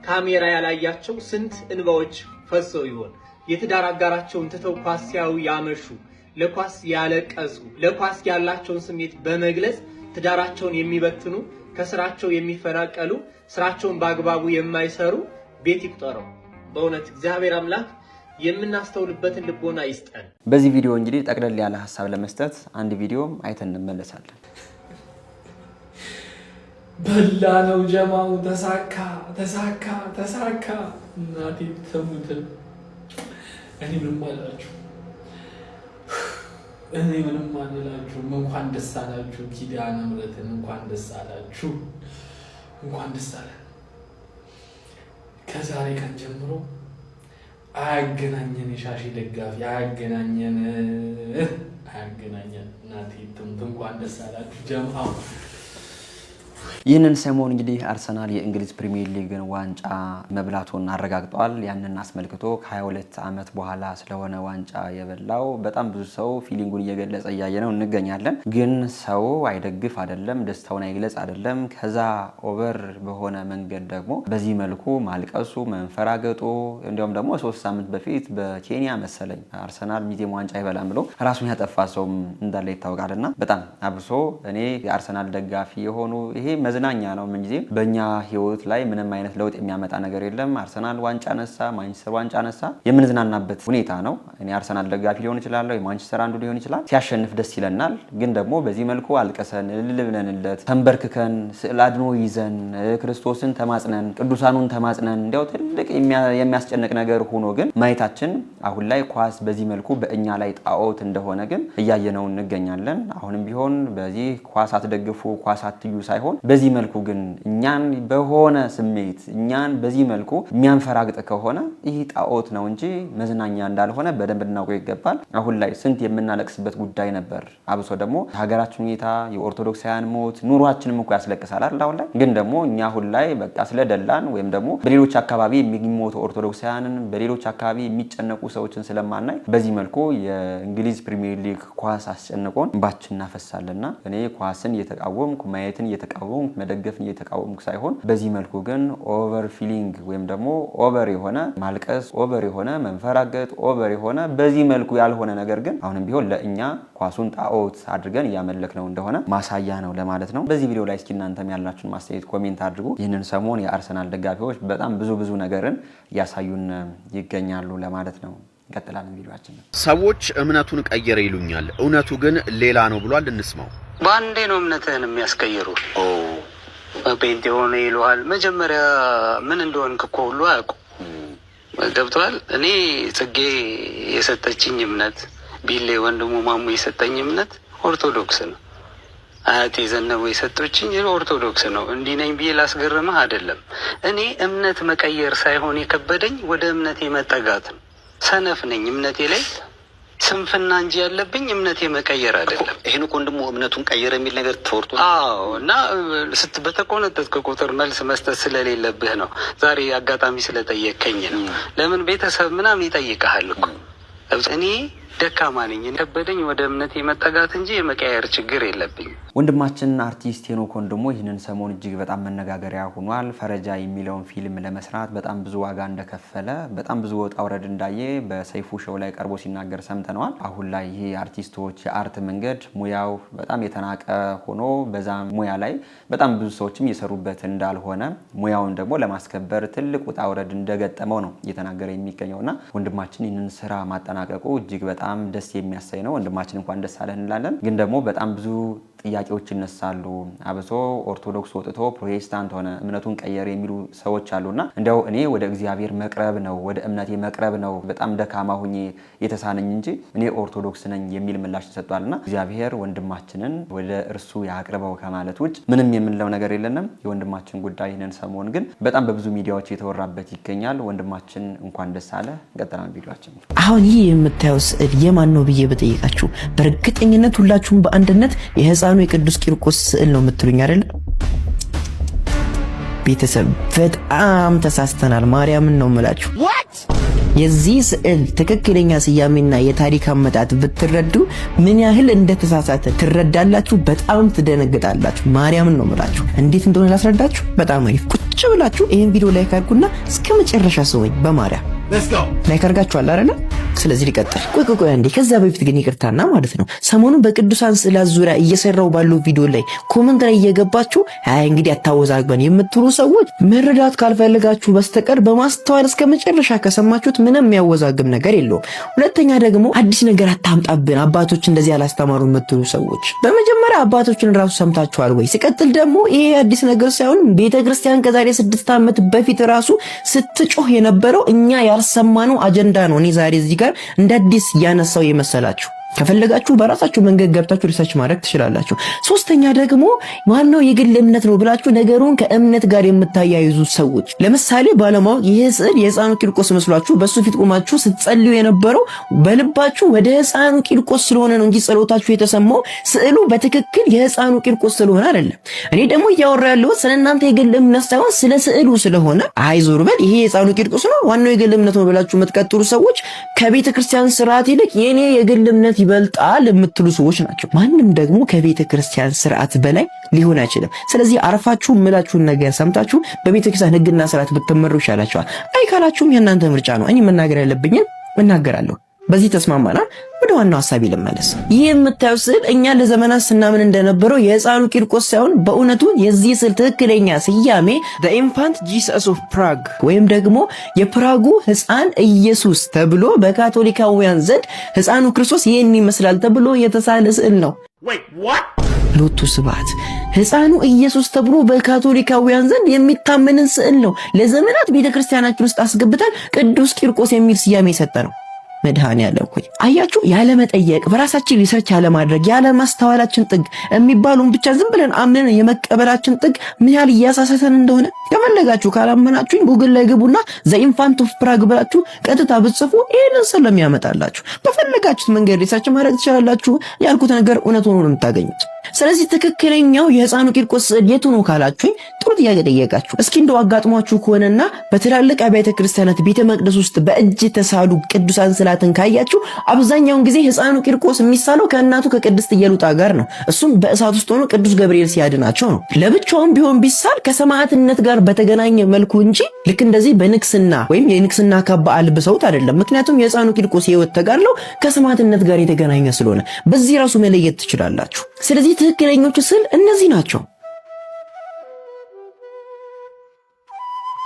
ካሜራ ያላያቸው ስንት እንባዎች ፈሰው ይሆን? የትዳር አጋራቸውን ትተው ኳስ ሲያዩ ያመሹ፣ ለኳስ ያለቀሱ፣ ለኳስ ያላቸውን ስሜት በመግለጽ ትዳራቸውን የሚበትኑ፣ ከስራቸው የሚፈናቀሉ፣ ስራቸውን በአግባቡ የማይሰሩ ቤት ይቁጠረው። በእውነት እግዚአብሔር አምላክ የምናስተውልበትን ልቦና ይስጠን። በዚህ ቪዲዮ እንግዲህ ጠቅለል ያለ ሐሳብ ለመስጠት አንድ ቪዲዮ አይተን እንመለሳለን። በላ ነው ጀማው ተሳካ ተሳካ ተሳካ። እናቴ ተሙት። እኔ ምንም አላችሁ እንኳን ደስ አላችሁ። ኪዳነ ምሕረትን እንኳን ደስ አላችሁ፣ እንኳን ደስ አለን። ከዛሬ ቀን ጀምሮ አያገናኘን የሻሺ ደጋፊ አያገናኘን። እናቴ ተሙት። እንኳን ደስ አላችሁ ጀማው። ይህንን ሰሞን እንግዲህ አርሰናል የእንግሊዝ ፕሪሚየር ሊግን ዋንጫ መብላቱን አረጋግጧል። ያንን አስመልክቶ ከ22 ዓመት በኋላ ስለሆነ ዋንጫ የበላው በጣም ብዙ ሰው ፊሊንጉን እየገለጸ እያየነው እንገኛለን። ግን ሰው አይደግፍ አይደለም፣ ደስታውን አይግለጽ አይደለም። ከዛ ኦቨር በሆነ መንገድ ደግሞ በዚህ መልኩ ማልቀሱ፣ መንፈራገጡ እንዲያውም ደግሞ 3 ሳምንት በፊት በኬንያ መሰለኝ አርሰናል ሚዜም ዋንጫ ይበላም ብሎ ራሱን ያጠፋ ሰውም እንዳለ ይታወቃልና በጣም አብሶ እኔ የአርሰናል ደጋፊ የሆኑ ይሄ መዝናኛ ነው። ምን ጊዜ በእኛ ህይወት ላይ ምንም አይነት ለውጥ የሚያመጣ ነገር የለም። አርሰናል ዋንጫ ነሳ፣ ማንቸስተር ዋንጫ ነሳ፣ የምንዝናናበት ሁኔታ ነው። እኔ አርሰናል ደጋፊ ሊሆን ይችላል፣ የማንቸስተር አንዱ ሊሆን ይችላል። ሲያሸንፍ ደስ ይለናል። ግን ደግሞ በዚህ መልኩ አልቀሰን እልል ብለንለት ተንበርክከን ስዕል አድኖ ይዘን ክርስቶስን ተማጽነን ቅዱሳኑን ተማጽነን እንዲያው ትልቅ የሚያስጨንቅ ነገር ሆኖ ግን ማየታችን አሁን ላይ ኳስ በዚህ መልኩ በእኛ ላይ ጣዖት እንደሆነ ግን እያየነው እንገኛለን። አሁንም ቢሆን በዚህ ኳስ አትደግፉ፣ ኳስ አትዩ ሳይሆን በዚህ መልኩ ግን እኛን በሆነ ስሜት እኛን በዚህ መልኩ የሚያንፈራግጥ ከሆነ ይህ ጣዖት ነው እንጂ መዝናኛ እንዳልሆነ በደንብ ልናውቀው ይገባል። አሁን ላይ ስንት የምናለቅስበት ጉዳይ ነበር። አብሶ ደግሞ የሀገራችን ሁኔታ፣ የኦርቶዶክሳውያን ሞት፣ ኑሯችንም እኮ ያስለቅሳል አይደል? አሁን ላይ ግን ደግሞ እኛ አሁን ላይ በቃ ስለደላን ወይም ደግሞ በሌሎች አካባቢ የሚሞቱ ኦርቶዶክሳውያንን በሌሎች አካባቢ የሚጨነቁ ሰዎችን ስለማናይ በዚህ መልኩ የእንግሊዝ ፕሪሚየር ሊግ ኳስ አስጨንቆን እንባችን እናፈሳለና እኔ ኳስን እየተቃወምኩ ማየትን እየተቃወምኩ መደገፍን እየተቃወምኩ ሳይሆን በዚህ መልኩ ግን ኦቨር ፊሊንግ ወይም ደግሞ ኦቨር የሆነ ማልቀስ፣ ኦቨር የሆነ መንፈራገጥ፣ ኦቨር የሆነ በዚህ መልኩ ያልሆነ ነገር ግን አሁንም ቢሆን ለእኛ ኳሱን ጣዖት አድርገን እያመለክነው እንደሆነ ማሳያ ነው ለማለት ነው። በዚህ ቪዲዮ ላይ እስኪ እናንተም ያላችሁን ማስተያየት ኮሜንት አድርጉ። ይህንን ሰሞን የአርሰናል ደጋፊዎች በጣም ብዙ ነገርን እያሳዩን ይገኛሉ ለማለት ነው። እንቀጥላለን ቪዲዮአችን። ሰዎች እምነቱን ቀየረ ይሉኛል፣ እውነቱ ግን ሌላ ነው ብሏል። እንስማው። በአንዴ ነው እምነትህን የሚያስቀይሩ። ጴንጤ ሆነ ይሉሃል። መጀመሪያ ምን እንደሆንክ እኮ ሁሉ አያውቁ። ገብቶሃል? እኔ ጽጌ የሰጠችኝ እምነት፣ ቢሌ ወንድሙ ማሙ የሰጠኝ እምነት ኦርቶዶክስ ነው። አያቴ ዘነበ የሰጠችኝ ኦርቶዶክስ ነው። እንዲህ ነኝ ብዬ ላስገርምህ አይደለም። እኔ እምነት መቀየር ሳይሆን የከበደኝ ወደ እምነቴ መጠጋት ነው። ሰነፍ ነኝ እምነቴ ላይ ስንፍና እንጂ ያለብኝ እምነቴ መቀየር አይደለም። ይሄን እኮ ወንድሙ እምነቱን ቀየረ የሚል ነገር ተወርቶ እና በተቆነጠጥክ ቁጥር መልስ መስጠት ስለሌለብህ ነው። ዛሬ አጋጣሚ ስለጠየቀኝ ነው። ለምን ቤተሰብ ምናምን ይጠይቀሃል እኮ። እኔ ደካማ ነኝ። ከበደኝ ወደ እምነቴ መጠጋት እንጂ የመቀየር ችግር የለብኝ። ወንድማችን አርቲስት ሄኖክ ወንድሙ ይህንን ሰሞን እጅግ በጣም መነጋገሪያ ሆኗል። ፈረጃ የሚለውን ፊልም ለመስራት በጣም ብዙ ዋጋ እንደከፈለ በጣም ብዙ ወጣ ውረድ እንዳየ በሰይፉ ሾው ላይ ቀርቦ ሲናገር ሰምተነዋል። አሁን ላይ ይህ አርቲስቶች የአርት መንገድ ሙያው በጣም የተናቀ ሆኖ በዛ ሙያ ላይ በጣም ብዙ ሰዎችም እየሰሩበት እንዳልሆነ ሙያውን ደግሞ ለማስከበር ትልቅ ወጣ ውረድ እንደገጠመው ነው እየተናገረ የሚገኘውና ወንድማችን ይህንን ስራ ማጠናቀቁ እጅግ በጣም ደስ የሚያሳይ ነው። ወንድማችን እንኳን ደስ አለህ እንላለን። ግን ደግሞ በጣም ብዙ ጥያቄዎች ይነሳሉ። አብሶ ኦርቶዶክስ ወጥቶ ፕሮቴስታንት ሆነ እምነቱን ቀየረ የሚሉ ሰዎች አሉና እንደው እኔ ወደ እግዚአብሔር መቅረብ ነው ወደ እምነቴ መቅረብ ነው በጣም ደካማ ሆኜ የተሳነኝ እንጂ እኔ ኦርቶዶክስ ነኝ የሚል ምላሽ ተሰጥቷልና እግዚአብሔር ወንድማችንን ወደ እርሱ ያቅርበው ከማለት ውጭ ምንም የምንለው ነገር የለንም። የወንድማችን ጉዳይ ይህንን ሰሞን ግን በጣም በብዙ ሚዲያዎች የተወራበት ይገኛል። ወንድማችን እንኳን ደስ አለ። ቀጥላን ቪዲዮአችን። አሁን ይህ የምታየው ስዕል የማን ነው ብዬ በጠይቃችሁ በእርግጠኝነት ሁላችሁም በአንድነት የህፃኑ የቅዱስ ቂርቆስ ስዕል ነው የምትሉኝ አይደል? ቤተሰብ በጣም ተሳስተናል። ማርያምን ነው የምላችሁ። የዚህ ስዕል ትክክለኛ ስያሜና የታሪክ አመጣጥ ብትረዱ ምን ያህል እንደተሳሳተ ትረዳላችሁ። በጣም ትደነግጣላችሁ። ማርያምን ነው የምላችሁ። እንዴት እንደሆነ ላስረዳችሁ። በጣም አሪፍ። ቁጭ ብላችሁ ይሄን ቪዲዮ ላይክ አድርጉና እስከ መጨረሻ ስሙኝ። በማርያም ላይክ አድርጋችኋል አይደል? ስለዚህ ሊቀጥል ቆይ አንዴ ከዛ በፊት ግን ይቅርታና ማለት ነው ሰሞኑን በቅዱሳን ስዕላት ዙሪያ እየሰራው ባለው ቪዲዮ ላይ ኮሜንት ላይ እየገባችሁ አይ እንግዲህ አታወዛግበን የምትሉ ሰዎች መረዳት ካልፈልጋችሁ በስተቀር በማስተዋል እስከ መጨረሻ ከሰማችሁት ምንም የሚያወዛግብ ነገር የለውም። ሁለተኛ ደግሞ አዲስ ነገር አታምጣብን አባቶች እንደዚህ ያላስተማሩ የምትሉ ሰዎች በመጀመሪያ አባቶችን ራሱ ሰምታችኋል ወይ? ሲቀጥል ደግሞ ይሄ አዲስ ነገር ሳይሆን ቤተክርስቲያን ከዛሬ 6 ዓመት በፊት ራሱ ስትጮህ የነበረው እኛ ያልሰማነው አጀንዳ ነው። እኔ ዛሬ እዚህ ጋር እንደ አዲስ ያነሳው የመሰላችሁ ከፈለጋችሁ በራሳችሁ መንገድ ገብታችሁ ሪሰርች ማድረግ ትችላላችሁ። ሶስተኛ ደግሞ ዋናው የግል እምነት ነው ብላችሁ ነገሩን ከእምነት ጋር የምታያይዙ ሰዎች ለምሳሌ ባለማወቅ ይሄ ስዕል የሕፃኑ ቂርቆስ መስሏችሁ በሱ ፊት ቆማችሁ ስትጸልዩ የነበረው በልባችሁ ወደ ሕፃኑ ቂርቆስ ስለሆነ ነው እንጂ ጸሎታችሁ የተሰማው ስዕሉ በትክክል የሕፃኑ ቂርቆስ ስለሆነ አይደለም። እኔ ደግሞ እያወራ ያለሁት ስለናንተ የግል እምነት ሳይሆን ስለ ስዕሉ ስለሆነ አይዞር በል ይሄ የሕፃኑ ቂርቆስ ነው ዋናው የግል እምነት ነው ብላችሁ የምትቀጥሉ ሰዎች ከቤተ ክርስቲያን ስርዓት ይልቅ የኔ የግል እምነት ይበልጣል የምትሉ ሰዎች ናቸው። ማንም ደግሞ ከቤተ ክርስቲያን ስርዓት በላይ ሊሆን አይችልም። ስለዚህ አርፋችሁ ምላችሁን ነገር ሰምታችሁ በቤተ ክርስቲያን ሕግና ስርዓት ብትመሩ ይሻላችኋል። አይ ካላችሁም የእናንተ ምርጫ ነው። እኔ መናገር ያለብኝን እናገራለሁ። በዚህ ተስማማና ወደ ዋናው ሐሳብ ይለመለስ። ይህ የምታዩት ስዕል እኛ ለዘመናት ስናምን እንደነበረው የሕፃኑ ቂርቆስ ሳይሆን በእውነቱ የዚህ ስዕል ትክክለኛ ስያሜ The Infant Jesus of Prague ወይም ደግሞ የፕራጉ ሕፃን ኢየሱስ ተብሎ በካቶሊካውያን ዘንድ ሕፃኑ ክርስቶስ ይህን ይመስላል ተብሎ የተሳለ ስዕል ነው። ሎቱ ስብሐት ሕፃኑ ኢየሱስ ተብሎ በካቶሊካውያን ዘንድ የሚታመንን ስዕል ነው። ለዘመናት ቤተክርስቲያናችን ውስጥ አስገብተን ቅዱስ ቂርቆስ የሚል ስያሜ የሰጠ ነው። መድኃኔዓለም ሆይ አያችሁ፣ ያለ መጠየቅ በራሳችን ሪሰርች ያለ ማድረግ ያለ ማስተዋላችን ጥግ የሚባሉን ብቻ ዝም ብለን አምነን የመቀበላችን ጥግ ምን ያህል እያሳሰተን እንደሆነ ከፈለጋችሁ ካላመናችሁኝ ጉግል ላይ ግቡና ዘ ኢንፋንት ኦፍ ፕራግ ብላችሁ ቀጥታ ብትጽፉ ይሄንን ስዕል ያመጣላችሁ። በፈለጋችሁት መንገድ ሪሰርች ማድረግ ትችላላችሁ። ያልኩት ነገር እውነት ሆኖ ነው የምታገኙት። ስለዚህ ትክክለኛው የሕፃኑ ቂርቆስ ስዕል የቱ ነው ካላችሁኝ ጥሩ ጥያቄ ጠየቃችሁ። እስኪ እንደው አጋጥሟችሁ ከሆነና በትላልቅ አብያተ ክርስቲያናት ቤተ መቅደስ ውስጥ በእጅ የተሳሉ ቅዱሳን ስዕላትን ካያችሁ አብዛኛውን ጊዜ ሕፃኑ ቂርቆስ የሚሳለው ከእናቱ ከቅድስት ኢየሉጣ ጋር ነው። እሱም በእሳት ውስጥ ሆኖ ቅዱስ ገብርኤል ሲያድናቸው ነው። ለብቻውም ቢሆን ቢሳል ከሰማዕትነት ጋር በተገናኘ መልኩ እንጂ ልክ እንደዚህ በንግስና ወይም የንግስና ካባ አልብሰውት አይደለም። ምክንያቱም የሕፃኑ ቂርቆስ የሕይወት ተጋድለው ከሰማዕትነት ጋር የተገናኘ ስለሆነ በዚህ ራሱ መለየት ትችላላችሁ። ስለዚህ ትክክለኞቹ ስዕል እነዚህ ናቸው።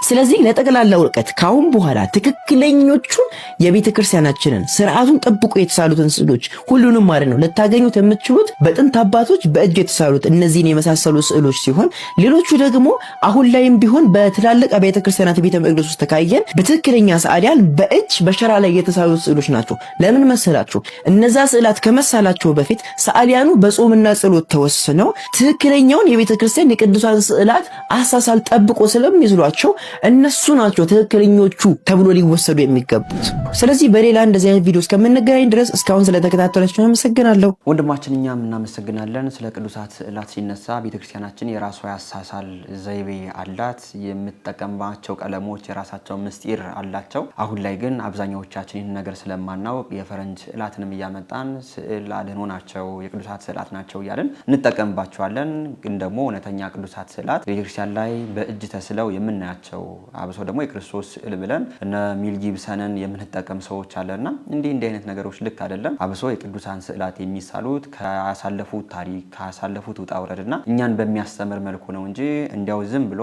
ስለዚህ ለጠቅላላ እውቀት ካሁን በኋላ ትክክለኞቹን የቤተ ክርስቲያናችንን ስርዓቱን ጠብቆ የተሳሉትን ስዕሎች ሁሉንም ማለት ነው ልታገኙት የምትችሉት በጥንት አባቶች በእጅ የተሳሉት እነዚህን የመሳሰሉ ስዕሎች ሲሆን ሌሎቹ ደግሞ አሁን ላይም ቢሆን በትላልቅ አብያተ ክርስቲያናት ቤተ መቅደስ ውስጥ ተካየን በትክክለኛ ሰዓሊያን በእጅ በሸራ ላይ የተሳሉት ስዕሎች ናቸው። ለምን መሰላችሁ? እነዛ ስዕላት ከመሳላቸው በፊት ሰዓሊያኑ በጾምና ጸሎት ተወስነው ትክክለኛውን የቤተ ክርስቲያን የቅዱሳን ስዕላት አሳሳል ጠብቆ ስለሚይዟቸው እነሱ ናቸው ትክክለኞቹ ተብሎ ሊወሰዱ የሚገቡት። ስለዚህ በሌላ እንደዚህ አይነት ቪዲዮ እስከምንገናኝ ድረስ እስካሁን ስለተከታተላችሁ አመሰግናለሁ። ወንድማችን እኛም እናመሰግናለን። ስለ ቅዱሳት ስዕላት ሲነሳ ቤተክርስቲያናችን የራሷ ያሳሳል ዘይቤ አላት። የምትጠቀምባቸው ቀለሞች የራሳቸው ምስጢር አላቸው። አሁን ላይ ግን አብዛኛዎቻችን ይህን ነገር ስለማናውቅ የፈረንጅ ስዕላትንም እያመጣን ስዕል አድኖ ናቸው የቅዱሳት ስዕላት ናቸው እያልን እንጠቀምባቸዋለን። ግን ደግሞ እውነተኛ ቅዱሳት ስዕላት ቤተክርስቲያን ላይ በእጅ ተስለው የምናያቸው አብሶ ደግሞ የክርስቶስ ስዕል ብለን እነ ሚል ጊብሰንን የምንጠቀም ሰዎች አለና እንዲህ አይነት ነገሮች ልክ አይደለም። አብሶ የቅዱሳን ስዕላት የሚሳሉት ካሳለፉት ታሪክ ካሳለፉት ውጣ ውረድና እኛን በሚያስተምር መልኩ ነው እንጂ እንዲያው ዝም ብሎ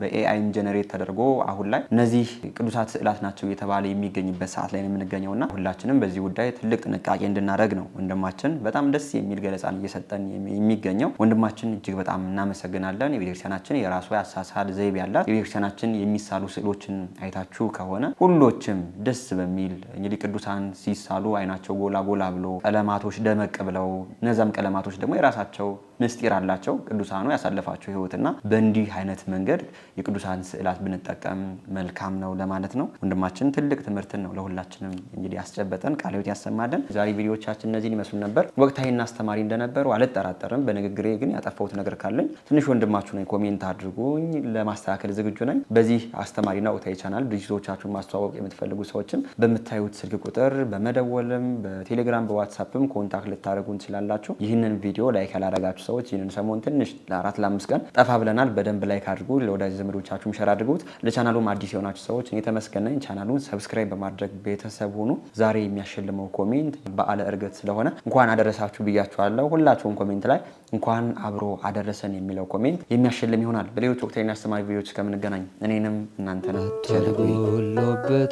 በኤአይ ጀነሬት ተደርጎ አሁን ላይ እነዚህ ቅዱሳት ስዕላት ናቸው እየተባለ የሚገኝበት ሰዓት ላይ ነው የምንገኘውና ሁላችንም በዚህ ጉዳይ ትልቅ ጥንቃቄ እንድናደርግ ነው ወንድማችን በጣም ደስ የሚል ገለጻን እየሰጠን የሚገኘው። ወንድማችን እጅግ በጣም እናመሰግናለን። የቤተክርስቲያናችን የራሷ ያሳሳል ዘይቤ ያላት የቤተክርስቲያናችን የሚሳሉ ስዕሎችን አይታችሁ ከሆነ ሁሎችም ደስ በሚል እንግዲህ ቅዱሳን ሲሳሉ አይናቸው ጎላ ጎላ ብሎ ቀለማቶች ደመቅ ብለው እነዛም ቀለማቶች ደግሞ የራሳቸው ምስጢር አላቸው። ቅዱሳኑ ያሳለፋቸው ህይወትና በእንዲህ አይነት መንገድ የቅዱሳን ስዕላት ብንጠቀም መልካም ነው ለማለት ነው። ወንድማችን ትልቅ ትምህርትን ነው ለሁላችንም እንግዲህ ያስጨበጠን። ቃለ ሕይወት ያሰማልን። ዛሬ ቪዲዮዎቻችን እነዚህን ይመስሉ ነበር። ወቅታዊና አስተማሪ እንደነበሩ አልጠራጠርም። በንግግሬ ግን ያጠፋሁት ነገር ካለኝ ትንሽ ወንድማችሁ ነኝ፣ ኮሜንት አድርጉኝ፣ ለማስተካከል ዝግጁ ነኝ። እንደዚህ አስተማሪና ወቅታዊ ቻናል ድርጅቶቻችሁን ማስተዋወቅ የምትፈልጉ ሰዎችም በምታዩት ስልክ ቁጥር በመደወልም በቴሌግራም በዋትስአፕም ኮንታክት ልታደርጉን ትችላላችሁ። ይህንን ቪዲዮ ላይክ ያላደረጋችሁ ሰዎች ይህንን ሰሞን ትንሽ ለ4 ለ5 ቀን ጠፋ ብለናል። በደንብ ላይክ አድርጉ፣ ለወዳጅ ዘመዶቻችሁም ሸር አድርጉት። ለቻናሉም አዲስ የሆናችሁ ሰዎች እኔ ተመስገን ነኝ። ቻናሉን ሰብስክራይብ በማድረግ ቤተሰብ ሁኑ። ዛሬ የሚያሸልመው ኮሜንት በዓለ ዕርገት ስለሆነ እንኳን አደረሳችሁ ብያችኋለሁ። ሁላችሁም ኮሜንት ላይ እንኳን አብሮ አደረሰን የሚለው ኮሜንት የሚያሸልም ይሆናል። በሌሎች ወቅታዊና አስተማሪ ቪዲዮዎች እስከምንገናኝ እኔንም እናንተንም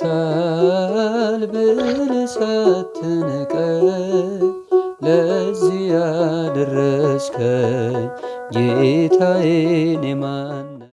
ተጎሎበታል ብለህ ሳትንቀኝ ለዚህ ያደረስከኝ ጌታዬ እኔ ማን